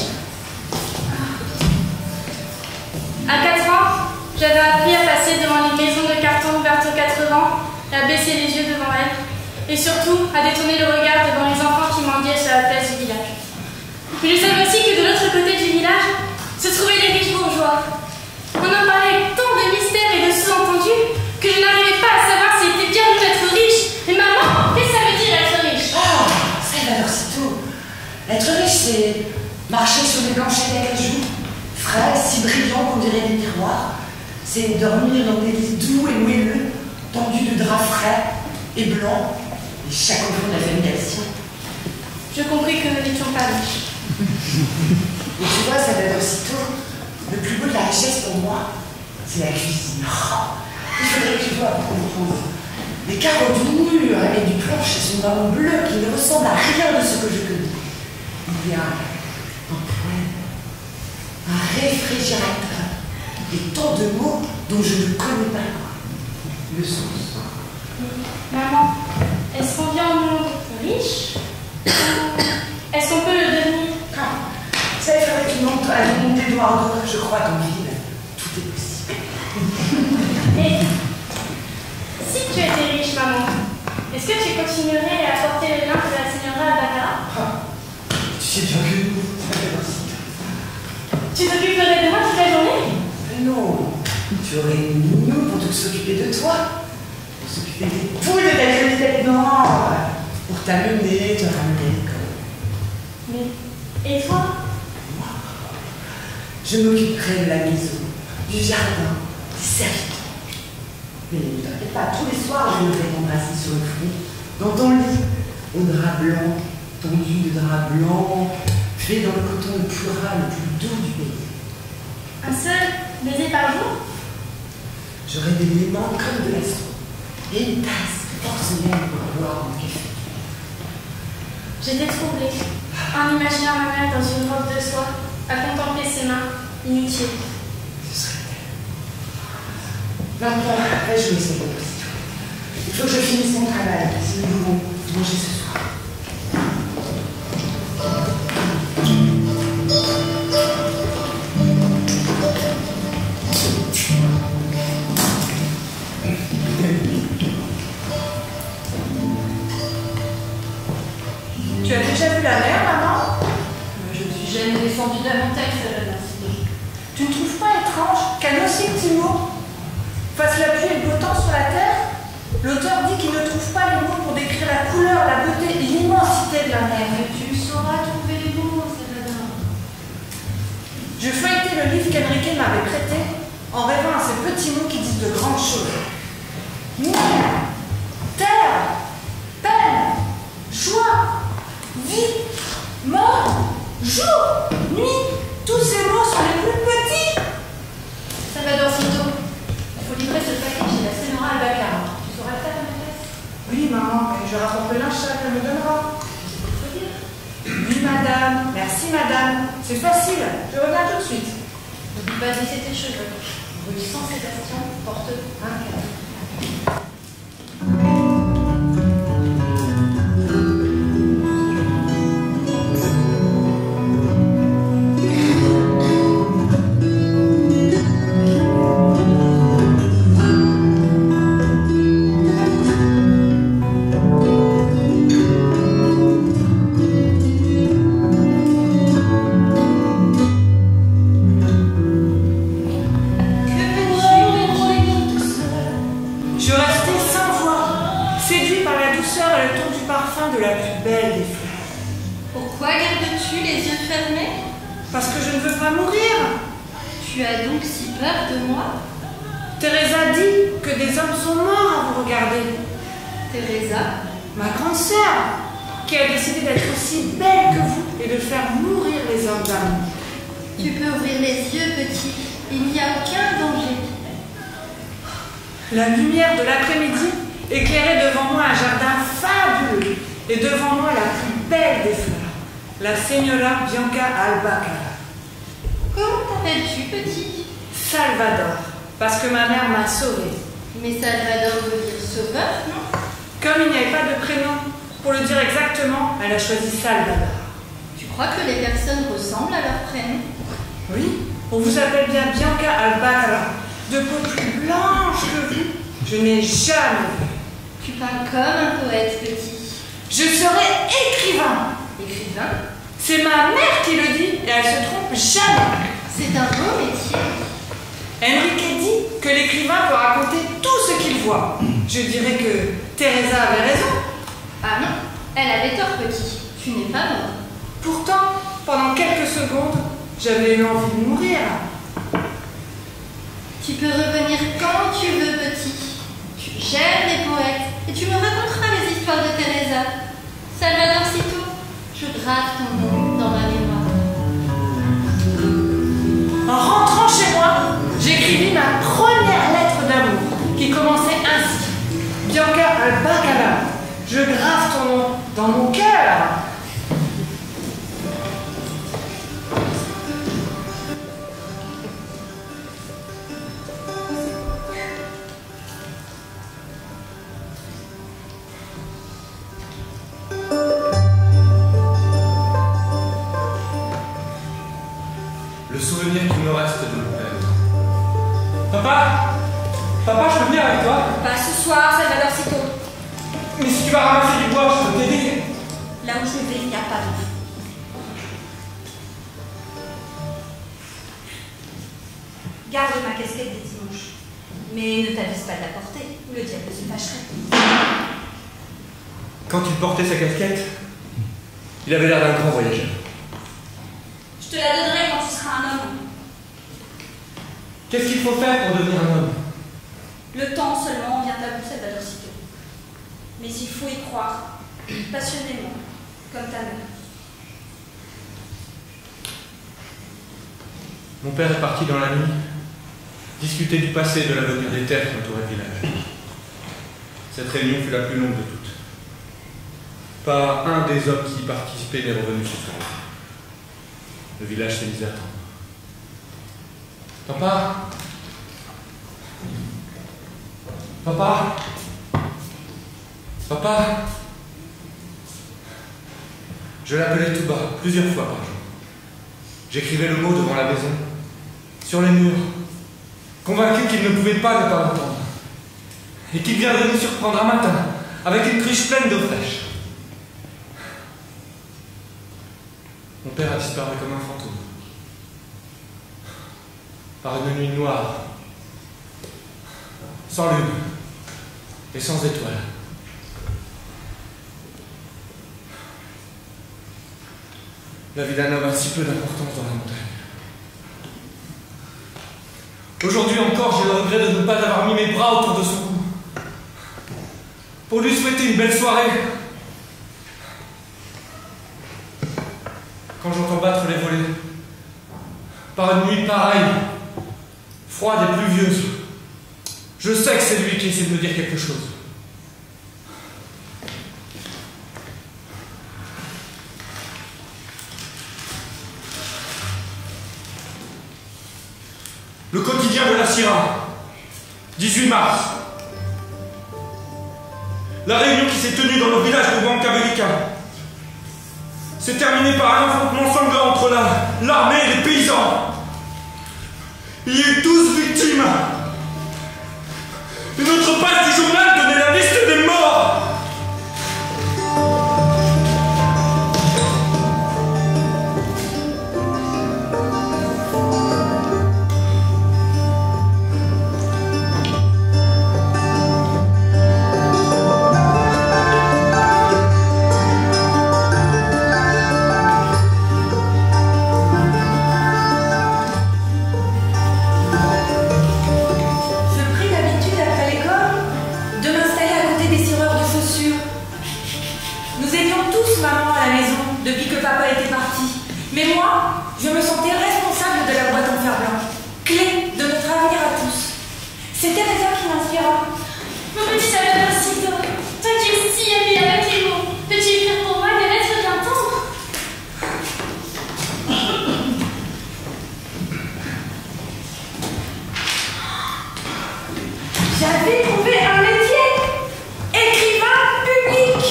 Speaker 8: À 4 ans, j'avais appris à passer devant les maisons de carton ouvertes aux 4 vents, à baisser les yeux devant elles, et surtout à détourner le regard devant les enfants qui mendiaient sur la place du village. Mais je savais aussi que de l'autre côté du village se trouvaient les riches bourgeois. On en parlait avec tant de mystères et de sous-entendus que je n'arrivais pas à savoir s'il était bien d'être riche. Mais maman, qu'est-ce que ça veut dire être riche?
Speaker 12: Oh, Salvador Cito. Être riche, c'est marcher sur des planchers d'acajou, frais, si brillants qu'on dirait des miroirs. C'est dormir dans des lits doux et moelleux, tendus de draps frais et blancs, et chaque enfant de la famille a le sien.
Speaker 8: Je compris que nous n'étions pas riches.
Speaker 12: Et tu vois, Salvador Cito, le plus beau de la richesse pour moi, c'est la cuisine. Oh, il faudrait que tu vois pour comprendre. Les carreaux du mur avec du plancher sont d'un bleu qui ne ressemble à rien de ce que je connais. Il y a un poêle, un réfrigérateur et tant de mots dont je ne connais pas le sens.
Speaker 8: Maman, est-ce qu'on vient au monde riche? Est-ce qu'on peut le devenir?
Speaker 12: Ça, il faudrait que tu montes à la montée d'Eduardo, je crois, dans l'île. Tout est possible.
Speaker 8: Et si tu étais riche, maman, est-ce que tu continuerais à porter le linge de la señora Baccarat?
Speaker 12: Tu sais bien que nous,
Speaker 8: tu t'occuperais de moi toute la journée?
Speaker 12: Non, tu aurais une nounou pour s'occuper de toi, pour s'occuper des poules de ta jolie tête noire, pour t'amener, te ramener à l'école.
Speaker 8: Mais, et toi?
Speaker 12: Je m'occuperai de la maison, du jardin, des serviteurs. Mais ne t'inquiète pas, tous les soirs, je me vais t'embrasser sur le front, dans ton lit, au drap blanc, tendu de drap blanc, fait dans le coton le plus ras, le plus doux du pays.
Speaker 8: Un seul baiser par jour?
Speaker 12: J'aurai des aimants comme de la soupe, et une tasse de porcelaine pour boire mon café.
Speaker 8: J'étais troublée, en imaginant ma mère dans une robe de soie, à contempler ses mains, inutiles.
Speaker 12: Ce serait tel. Maintenant, après, je vais essayer de passer. Il faut que je finisse mon travail, si nous voulons manger ce soir.
Speaker 9: Tu as déjà vu la mer, maman?
Speaker 15: Je ne suis jamais descendue de la montagne, Salvador.
Speaker 9: Tu ne trouves pas étrange qu'un aussi petit mot fasse la pluie et le beau temps sur la terre? L'auteur dit qu'il ne trouve pas les mots pour décrire la couleur, la beauté et l'immensité de la mer.
Speaker 15: Mais tu sauras trouver les mots, Salvador.
Speaker 9: Je feuilletais le livre qu'Enrique m'avait prêté en rêvant à ces petits mots qui disent de grandes choses. Mer, terre, peine, joie, vie, mort, jour, nuit, tous ces mots sont les plus petits.
Speaker 15: Salvador Cito, il faut livrer ce paquet chez la señora Baccarat. Tu sauras le faire à ma place?
Speaker 9: Oui, maman, mais je rapporte le linge qu'elle me donnera. Oui, madame. Merci, madame. C'est facile. Je reviens tout de suite.
Speaker 15: N'oublie pas de laisser tes cheveux. Rue Saint-Sébastien, porte 1-4.
Speaker 9: sœur a le ton du parfum de la plus belle des fleurs.
Speaker 10: Pourquoi gardes-tu les yeux fermés?
Speaker 9: Parce que je ne veux pas mourir.
Speaker 10: Tu as donc si peur de moi?
Speaker 9: Teresa dit que des hommes sont morts à vous regarder.
Speaker 10: Teresa?
Speaker 9: Ma grande sœur, qui a décidé d'être aussi belle que vous et de faire mourir les hommes d'amour.
Speaker 10: Tu peux ouvrir les yeux, petit. Il n'y a aucun danger.
Speaker 9: La lumière de l'après-midi éclairait devant moi un jardin fabuleux et devant moi la plus belle des fleurs, la Señora Bianca Albacara.
Speaker 10: Comment t'appelles-tu, petit?
Speaker 9: Salvador, parce que ma mère m'a sauvée.
Speaker 10: Mais Salvador veut dire sauveur, non?
Speaker 9: Comme il n'y avait pas de prénom, pour le dire exactement, elle a choisi Salvador.
Speaker 10: Tu crois que les personnes ressemblent à leur prénom?
Speaker 9: Oui, on vous appelle bien Bianca Albacara, de peau plus blanche que vous. Je n'ai jamais vu.
Speaker 10: Tu parles comme un poète, petit.
Speaker 9: Je serai écrivain.
Speaker 10: Écrivain?
Speaker 9: C'est ma mère qui le dit et elle se trompe jamais.
Speaker 10: C'est un beau métier.
Speaker 9: Enrique dit que l'écrivain peut raconter tout ce qu'il voit. Je dirais que Teresa avait raison.
Speaker 10: Ah non, elle avait tort, petit. Tu n'es pas mort.
Speaker 9: Pourtant, pendant quelques secondes, j'avais eu envie de mourir.
Speaker 10: Tu peux revenir quand tu veux, petit. Tu gères les poètes et tu me raconteras les histoires de Teresa. Salvadorcito, je grave ton nom dans ma mémoire.
Speaker 9: En rentrant chez moi, j'écrivis ma première lettre d'amour qui commençait ainsi. Bianca Albacara, je grave ton nom dans mon cœur.
Speaker 5: Le souvenir qui me reste de mon père.
Speaker 13: Papa, je peux venir avec toi?
Speaker 10: Pas ce soir, Salvadorcito.
Speaker 13: Mais si tu vas ramasser du bois, je peux t'aider.
Speaker 10: Là où je vais, il n'y a pas d'eau. Garde ma casquette des dimanches. Mais ne t'avise pas de la porter, ou le diable se fâcherait.
Speaker 13: Quand il portait sa casquette, il avait l'air d'un grand voyageur.
Speaker 10: Je te la donnerai quand tu seras un homme.
Speaker 13: Qu'est-ce qu'il faut faire pour devenir un homme?
Speaker 10: Le temps seulement vient à bout, Salvadorcito. Mais il faut y croire, passionnément, comme ta mère.
Speaker 5: Mon père est parti dans la nuit, discuter du passé et de l'avenir des terres qui entouraient le village. Cette réunion fut la plus longue de toutes. Pas un des hommes qui y participaient n'est revenu ce soir. Le village s'est mis à attendre. Papa. Je l'appelais tout bas, plusieurs fois par jour. J'écrivais le mot devant la maison, sur les murs, convaincu qu'il ne pouvait pas ne pas l'entendre, et qu'il viendrait nous surprendre un matin, avec une cruche pleine d'eau fraîche. Mon père a disparu comme un fantôme, par une nuit noire, sans lune et sans étoiles. La vie d'un homme a si peu d'importance dans la montagne. Aujourd'hui encore, j'ai le regret de ne pas avoir mis mes bras autour de son cou, pour lui souhaiter une belle soirée. Quand j'entends battre les volets, par une nuit pareille, froide et pluvieuse, je sais que c'est lui qui essaie de me dire quelque chose. Le quotidien de la Syrah, 18 mars. La réunion qui s'est tenue dans le village de Huancavelica s'est terminée par un affrontement sanglant entre l'armée et les paysans. Il y a eu 12 victimes. Une autre page du journal donnait la liste des morts.
Speaker 9: tous maman à la maison depuis que papa était parti. Mais moi, je me sentais responsable de la boîte en fer blanc, clé de notre avenir à tous. C'est Teresa qui m'inspira.
Speaker 8: Mon petit Salvador Cito, toi qui es si ami avec les mots, peux-tu écrire pour moi des lettres bien tendres?
Speaker 9: J'avais trouvé un métier, écrivain public.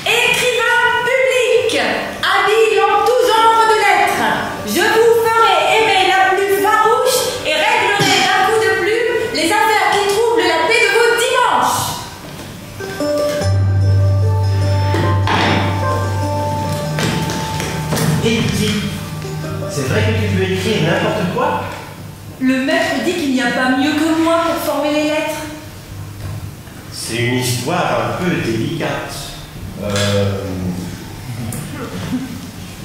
Speaker 9: Écrivain public, habile en tout genre de lettres. Je vous ferai aimer la plus farouche et réglerai d'un coup de plume les affaires qui troublent la paix de vos dimanches.
Speaker 7: Et dis, c'est vrai que tu peux écrire n'importe quoi?
Speaker 9: Le maître dit qu'il n'y a pas mieux que moi pour former les lettres.
Speaker 7: C'est une histoire un peu délicate.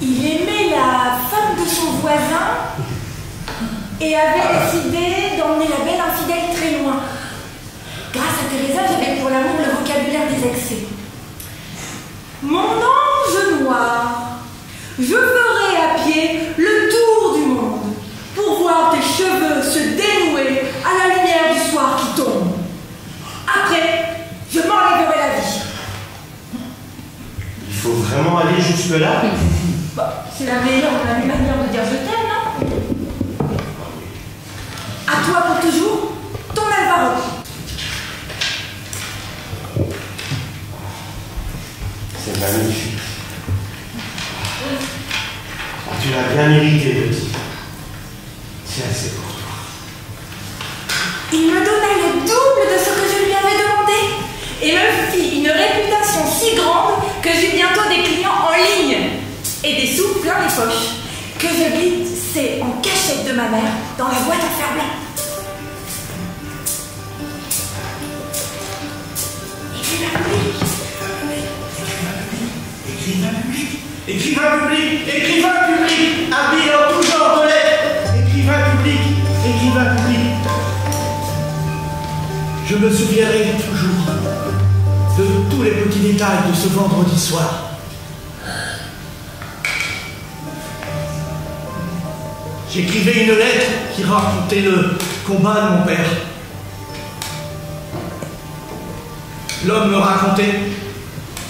Speaker 9: Il aimait la femme de son voisin et avait décidé d'emmener la belle infidèle très loin. Grâce à Teresa, j'avais pour l'amour le vocabulaire des excès. Mon ange noir, je ferai à pied le tour du monde pour voir tes cheveux se dénouer à la lumière du soir qui tombe. Après, je m'enlèverai la vie.
Speaker 7: Il faut vraiment aller jusque-là?
Speaker 9: Bah, c'est la meilleure manière de dire je t'aime, non? À toi pour toujours, ton Alvaro.
Speaker 7: C'est magnifique. Tu l'as bien mérité, petit. Tiens, c'est pour toi.
Speaker 9: Il me donna le double de ce que je lui avais demandé et me fit une réputation si grande que j'eus bientôt des clients en ligne et des sous plein les poches que je glissais en cachette de ma mère dans la boîte en fer blanc.
Speaker 4: Écrivain public, écrivain public, habile en tout genre de lettres. Écrivain public, écrivain public. Je me souviendrai toujours de tous les petits détails de ce vendredi soir. J'écrivais une lettre qui racontait le combat de mon père. L'homme me racontait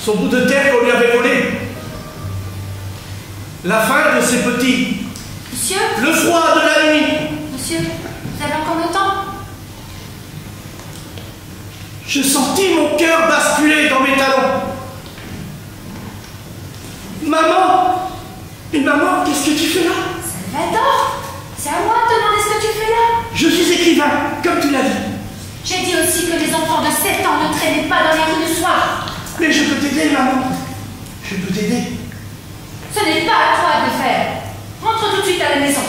Speaker 4: son bout de terre qu'on lui avait volé. La faim de ses petits.
Speaker 11: Monsieur?
Speaker 4: Le froid de la nuit.
Speaker 11: Monsieur, vous avez encore le temps?
Speaker 4: Je sentis mon cœur basculer dans mes talons. Maman! Mais maman, qu'est-ce que tu fais là?
Speaker 11: Salvador, c'est à moi de te demander ce que tu fais là.
Speaker 4: Je suis écrivain, comme tu l'as dit.
Speaker 11: J'ai dit aussi que les enfants de 7 ans ne traînaient pas dans les rues le soir.
Speaker 4: Mais je peux t'aider, maman. Je peux t'aider.
Speaker 11: Ce n'est pas à toi de le faire. Rentre tout de suite à la maison.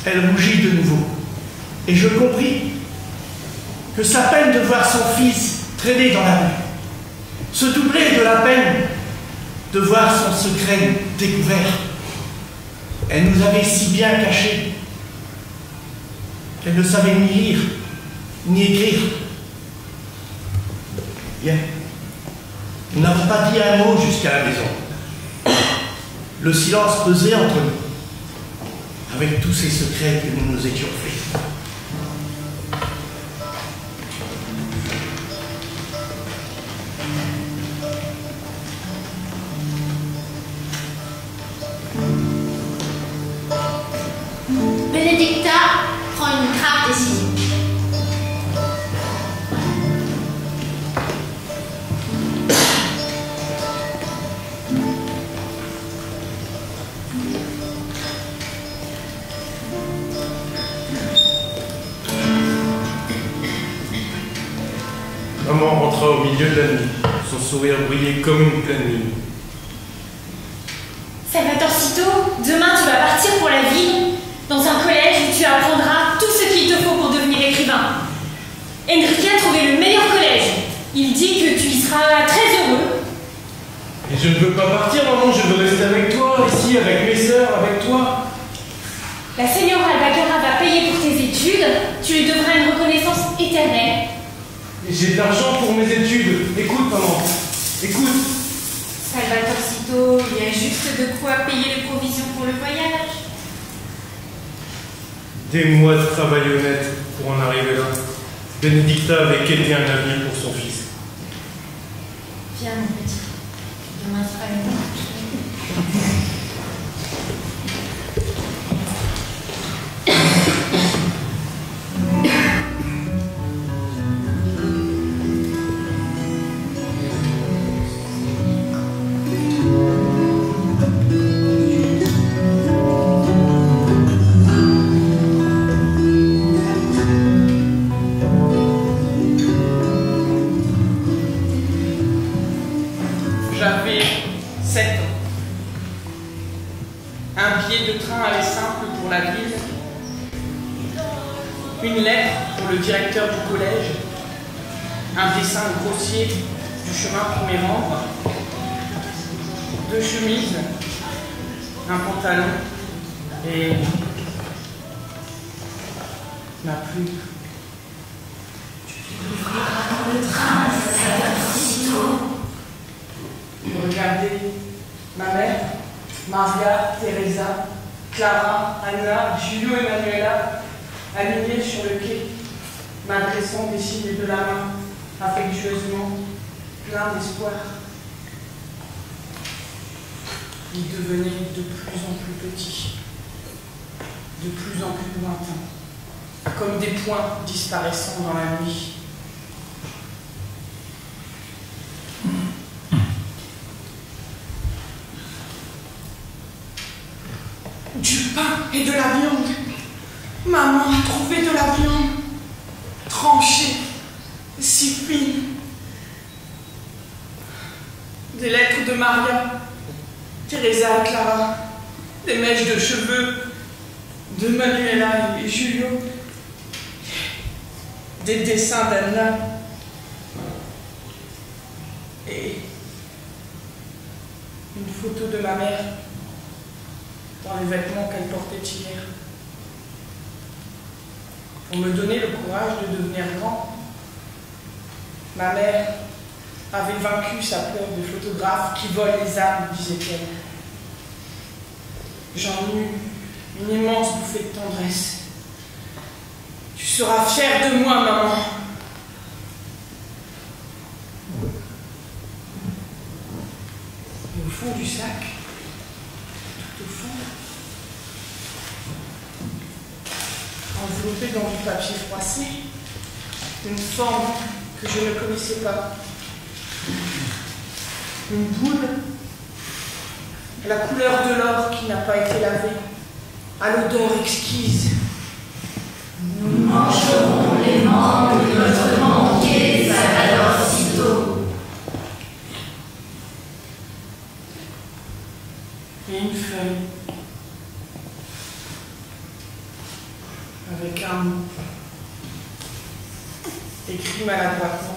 Speaker 4: Elle rougit de nouveau. Et je compris que sa peine de voir son fils traîner dans la rue se doublait de la peine de voir son secret découvert. Elle nous avait si bien cachés qu'elle ne savait ni lire, ni écrire. Bien. Nous n'avons pas dit un mot jusqu'à la maison. Le silence pesait entre nous, avec tous ces secrets que nous nous étions faits.
Speaker 14: Benedicta prend une grave décision.
Speaker 5: Maman rentra au milieu de la nuit. Son sourire brillait comme une pleine lune.
Speaker 8: Salvador Cito, demain tu vas partir pour la ville, dans un collège où tu apprendras tout ce qu'il te faut pour devenir écrivain. Enrique a trouvé le meilleur collège. Il dit que tu y seras très heureux.
Speaker 5: Et je ne veux pas partir, maman, je veux rester avec toi, ici, avec mes sœurs, avec toi.
Speaker 8: La señora Albacara va payer pour tes études. Tu lui devras une reconnaissance éternelle.
Speaker 5: Et j'ai de l'argent pour mes études. Écoute, maman. Écoute.
Speaker 11: Salvatore Cito, il y a juste de quoi payer les provisions pour le voyage.
Speaker 5: Des mois de travail honnête pour en arriver là. Benedicta avait quêté un avenir pour son fils.
Speaker 11: Viens, mon petit. Demain sera une marche.
Speaker 3: J'avais 7 ans. Un billet de train aller simple pour la ville. Une lettre pour le directeur du collège. Un dessin grossier du chemin pour m'y rendre. 2 chemises. Un pantalon. Et ma plume.
Speaker 14: Le train,
Speaker 3: Regardez ma mère, Maria, Teresa, Clara, Anna, Julio et Manuela, alignés sur le quai, m'adressant des signes de la main, affectueusement, plein d'espoir. Ils devenaient de plus en plus petits, de plus en plus lointains, comme des points disparaissant dans la nuit. Du pain et de la viande. Maman a trouvé de la viande, tranchée, si fine. Des lettres de Maria, Teresa et Clara, des mèches de cheveux de Manuela et Julio, des dessins d'Anna et une photo de ma mère dans les vêtements qu'elle portait hier. Pour me donner le courage de devenir grand, ma mère avait vaincu sa peur de photographe qui vole les âmes, disait-elle. J'en eus une immense bouffée de tendresse. Tu seras fière de moi, maman. Et au fond du sac, tout au fond, enveloppée dans du papier froissé, une forme que je ne connaissais pas. Une boule, la couleur de l'or qui n'a pas été lavé, à l'odeur exquise.
Speaker 14: Nous mangerons les membres de notre manqué, Salvatore Cito.
Speaker 3: Et une feuille avec un mot écrit maladroitement.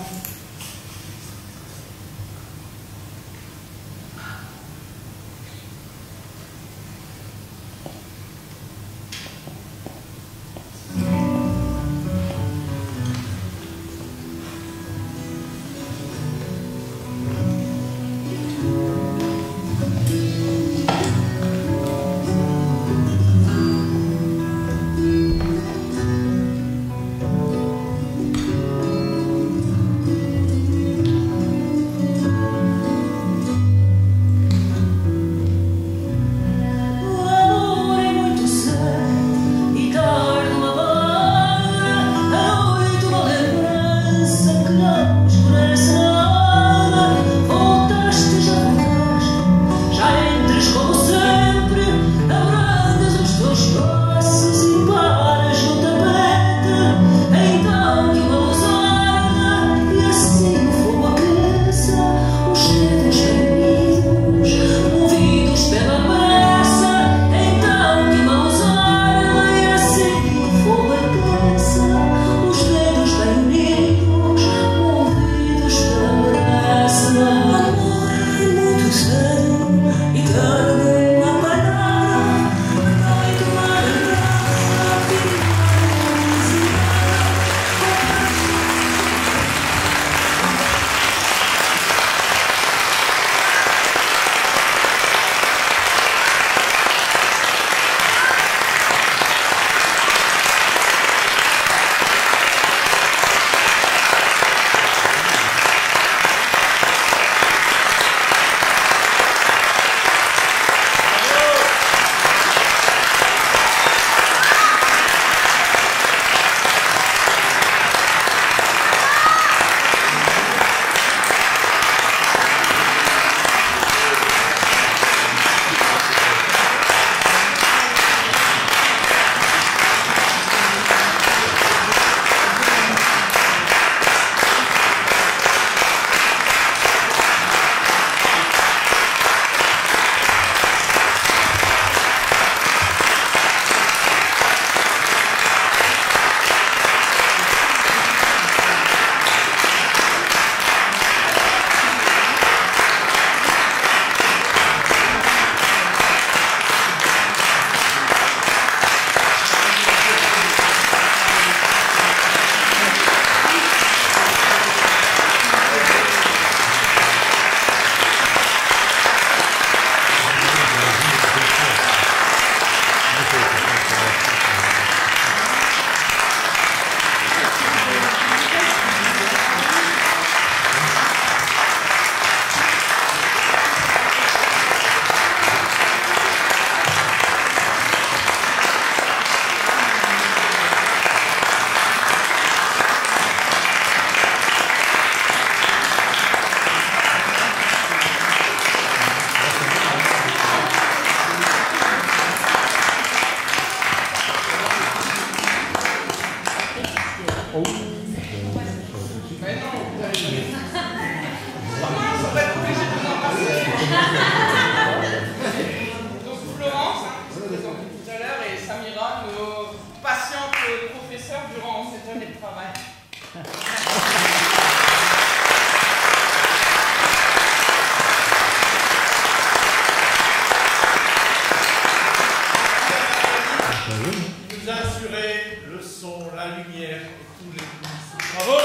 Speaker 3: Mais non, ça va être obligé de vous embrasser. Donc Florence, tout à l'heure, et Samira, nos patientes professeurs durant cette année de travail.
Speaker 4: Vous assurez le son, la lumière et tous les coulisses. Bravo!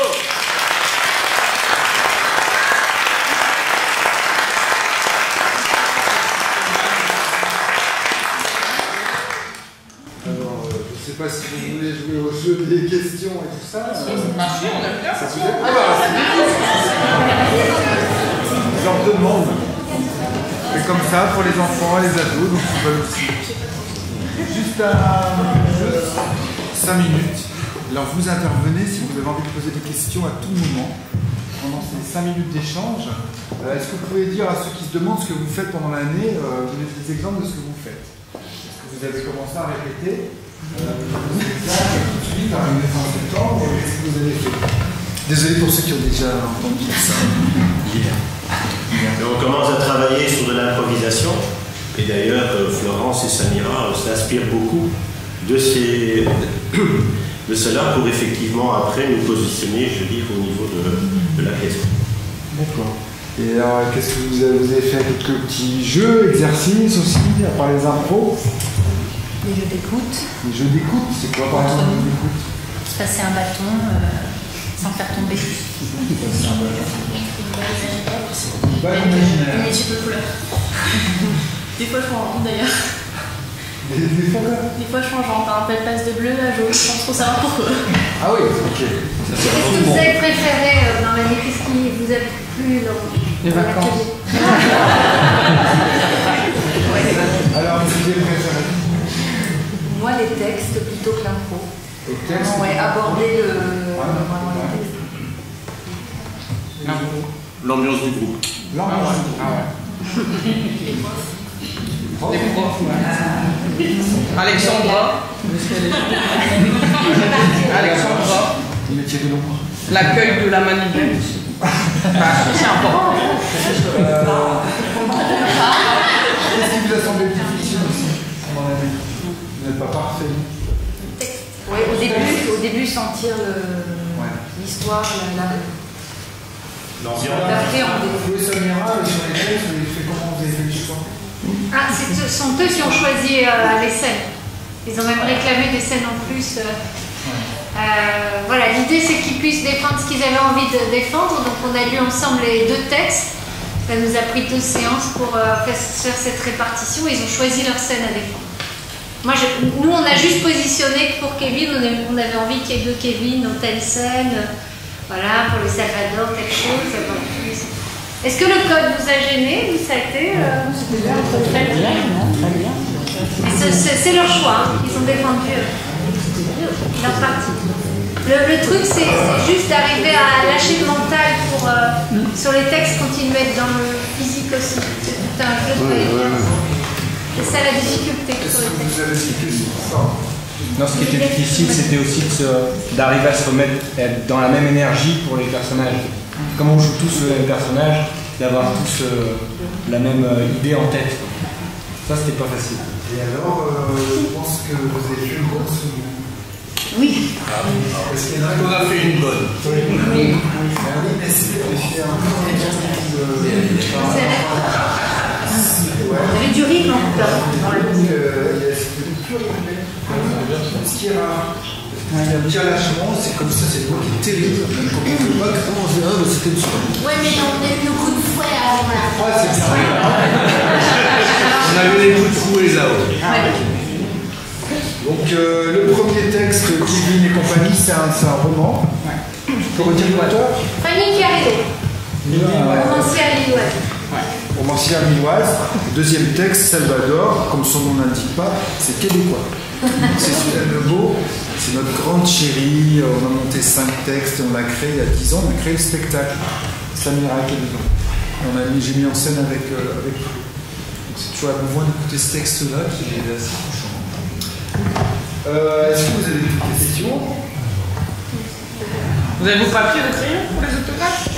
Speaker 1: Alors, je ne sais pas si vous voulez jouer au jeu des questions et tout ça.
Speaker 3: on aime bien ça.
Speaker 1: Je leur demande. C'est comme ça pour les enfants et les ados, donc ils veulent aussi. Juste 5 minutes. Alors vous intervenez si vous avez envie de poser des questions à tout moment pendant ces 5 minutes d'échange. Est-ce que vous pouvez dire à ceux qui se demandent ce que vous faites pendant l'année, donner des exemples de ce que vous faites? Est-ce que vous avez commencé à répéter tout de suite, arrivé fin septembre? Qu'est-ce que vous avez fait? Désolé pour ceux qui ont déjà entendu ça hier.
Speaker 7: Et on commence à travailler sur de l'improvisation. Et d'ailleurs, Florence et Samira s'inspirent beaucoup de cela pour effectivement après nous positionner, je veux dire, au niveau de la question.
Speaker 1: D'accord. Et alors, qu'est-ce que vous avez fait? Quelques petits jeux, exercices aussi, à part les impros?
Speaker 11: Les jeux d'écoute.
Speaker 1: Les jeux d'écoute, c'est quoi par exemple les jeux d'écoute?
Speaker 11: Se passer un bâton sans faire tomber.
Speaker 1: Passer un bâton. Balle imaginaire.
Speaker 11: Mais j'ai peu de couleurs. Des fois je prends en rond d'ailleurs.
Speaker 1: Des fois quoi?
Speaker 11: Des fois je change en un peu de passe de bleu à jaune sans trop savoir pourquoi.
Speaker 1: Ah oui, ok.
Speaker 2: Qu'est-ce que vous avez préféré dans l'année? Qu'est-ce qui vous a plu dans
Speaker 1: les vacances? Alors, vous avez préféré?
Speaker 15: Moi, les textes plutôt que l'impro.
Speaker 1: Les textes?
Speaker 15: Ouais, aborder vraiment les textes.
Speaker 5: L'ambiance du groupe.
Speaker 1: L'ambiance du groupe. Ah ouais.
Speaker 3: Les profs, Alexandra. Alexandra.
Speaker 1: Le métier de l'ombre.
Speaker 3: L'accueil de la manivelle. C'est important.
Speaker 1: Qu'est-ce qui vous a semblé difficile aussi pendant l'année? Vous n'êtes pas parfait.
Speaker 15: Oui, au début sentir l'histoire,
Speaker 1: Après, on découvre Samira sur les textes, vous avez fait comment? Vous avez fait le choix?
Speaker 2: Ah, ce sont eux qui ont choisi les scènes. Ils ont même réclamé des scènes en plus. Voilà, l'idée c'est qu'ils puissent défendre ce qu'ils avaient envie de défendre. Donc on a lu ensemble les 2 textes. Ça nous a pris 2 séances pour faire cette répartition. Ils ont choisi leur scène à défendre. Nous on a juste positionné que pour Kevin, on avait envie qu'il y ait 2 Kevin dans telle scène. Voilà, pour le Salvador, quelque chose. Est-ce que le code vous a gêné ou ça a été très bien, c'est leur choix, hein. Ils ont défendu leur partie. Le truc, c'est juste d'arriver à lâcher le mental pour, sur les textes, continuer à être dans le physique aussi. C'est tout un jeu de c'est ça la difficulté sur les textes.
Speaker 16: Non, ce qui était difficile, c'était aussi d'arriver à se remettre dans la même énergie pour les personnages. Comme on joue tous le même personnage, d'avoir tous la même idée en tête. Ça, c'était pas facile.
Speaker 1: Et alors, je pense que vous avez fait une bonne seconde.
Speaker 15: Oui.
Speaker 1: Est-ce qu'il y en a qui ont fait une bonne? Oui. Essayez de faire un peu
Speaker 15: Il y avait du rythme en tout cas.
Speaker 1: Ce qui est rare. Il y a un petit relâchement, c'est comme ça, c'est une voix qui est terrible. Même quand on ne peut pas comment on se dit, ah, bah, c'était une soirée.
Speaker 14: Ouais, mais on a eu le coup de fouet avant la fin.
Speaker 1: Ouais, c'est bien.
Speaker 13: On a eu les coups de fouet là-haut.
Speaker 1: Donc, le premier texte, Kevin et compagnie, c'est un roman. Tu peux redire l'auteur?
Speaker 2: Fanny Carrero, romancière lilloise.
Speaker 1: Romancière lilloise. Deuxième texte, Salvador, comme son nom n'indique pas, c'est québécois. C'est Suzanne Lebeau, c'est notre grande chérie. On a monté 5 textes, on l'a créé il y a 10 ans, on a créé le spectacle. Samira qui est dedans. J'ai mis en scène avec eux. Donc c'est toujours émouvant d'écouter ce texte-là qui est assez touchant. Est-ce que vous avez des questions?
Speaker 3: Vous avez vos papiers de crayon pour les autographes?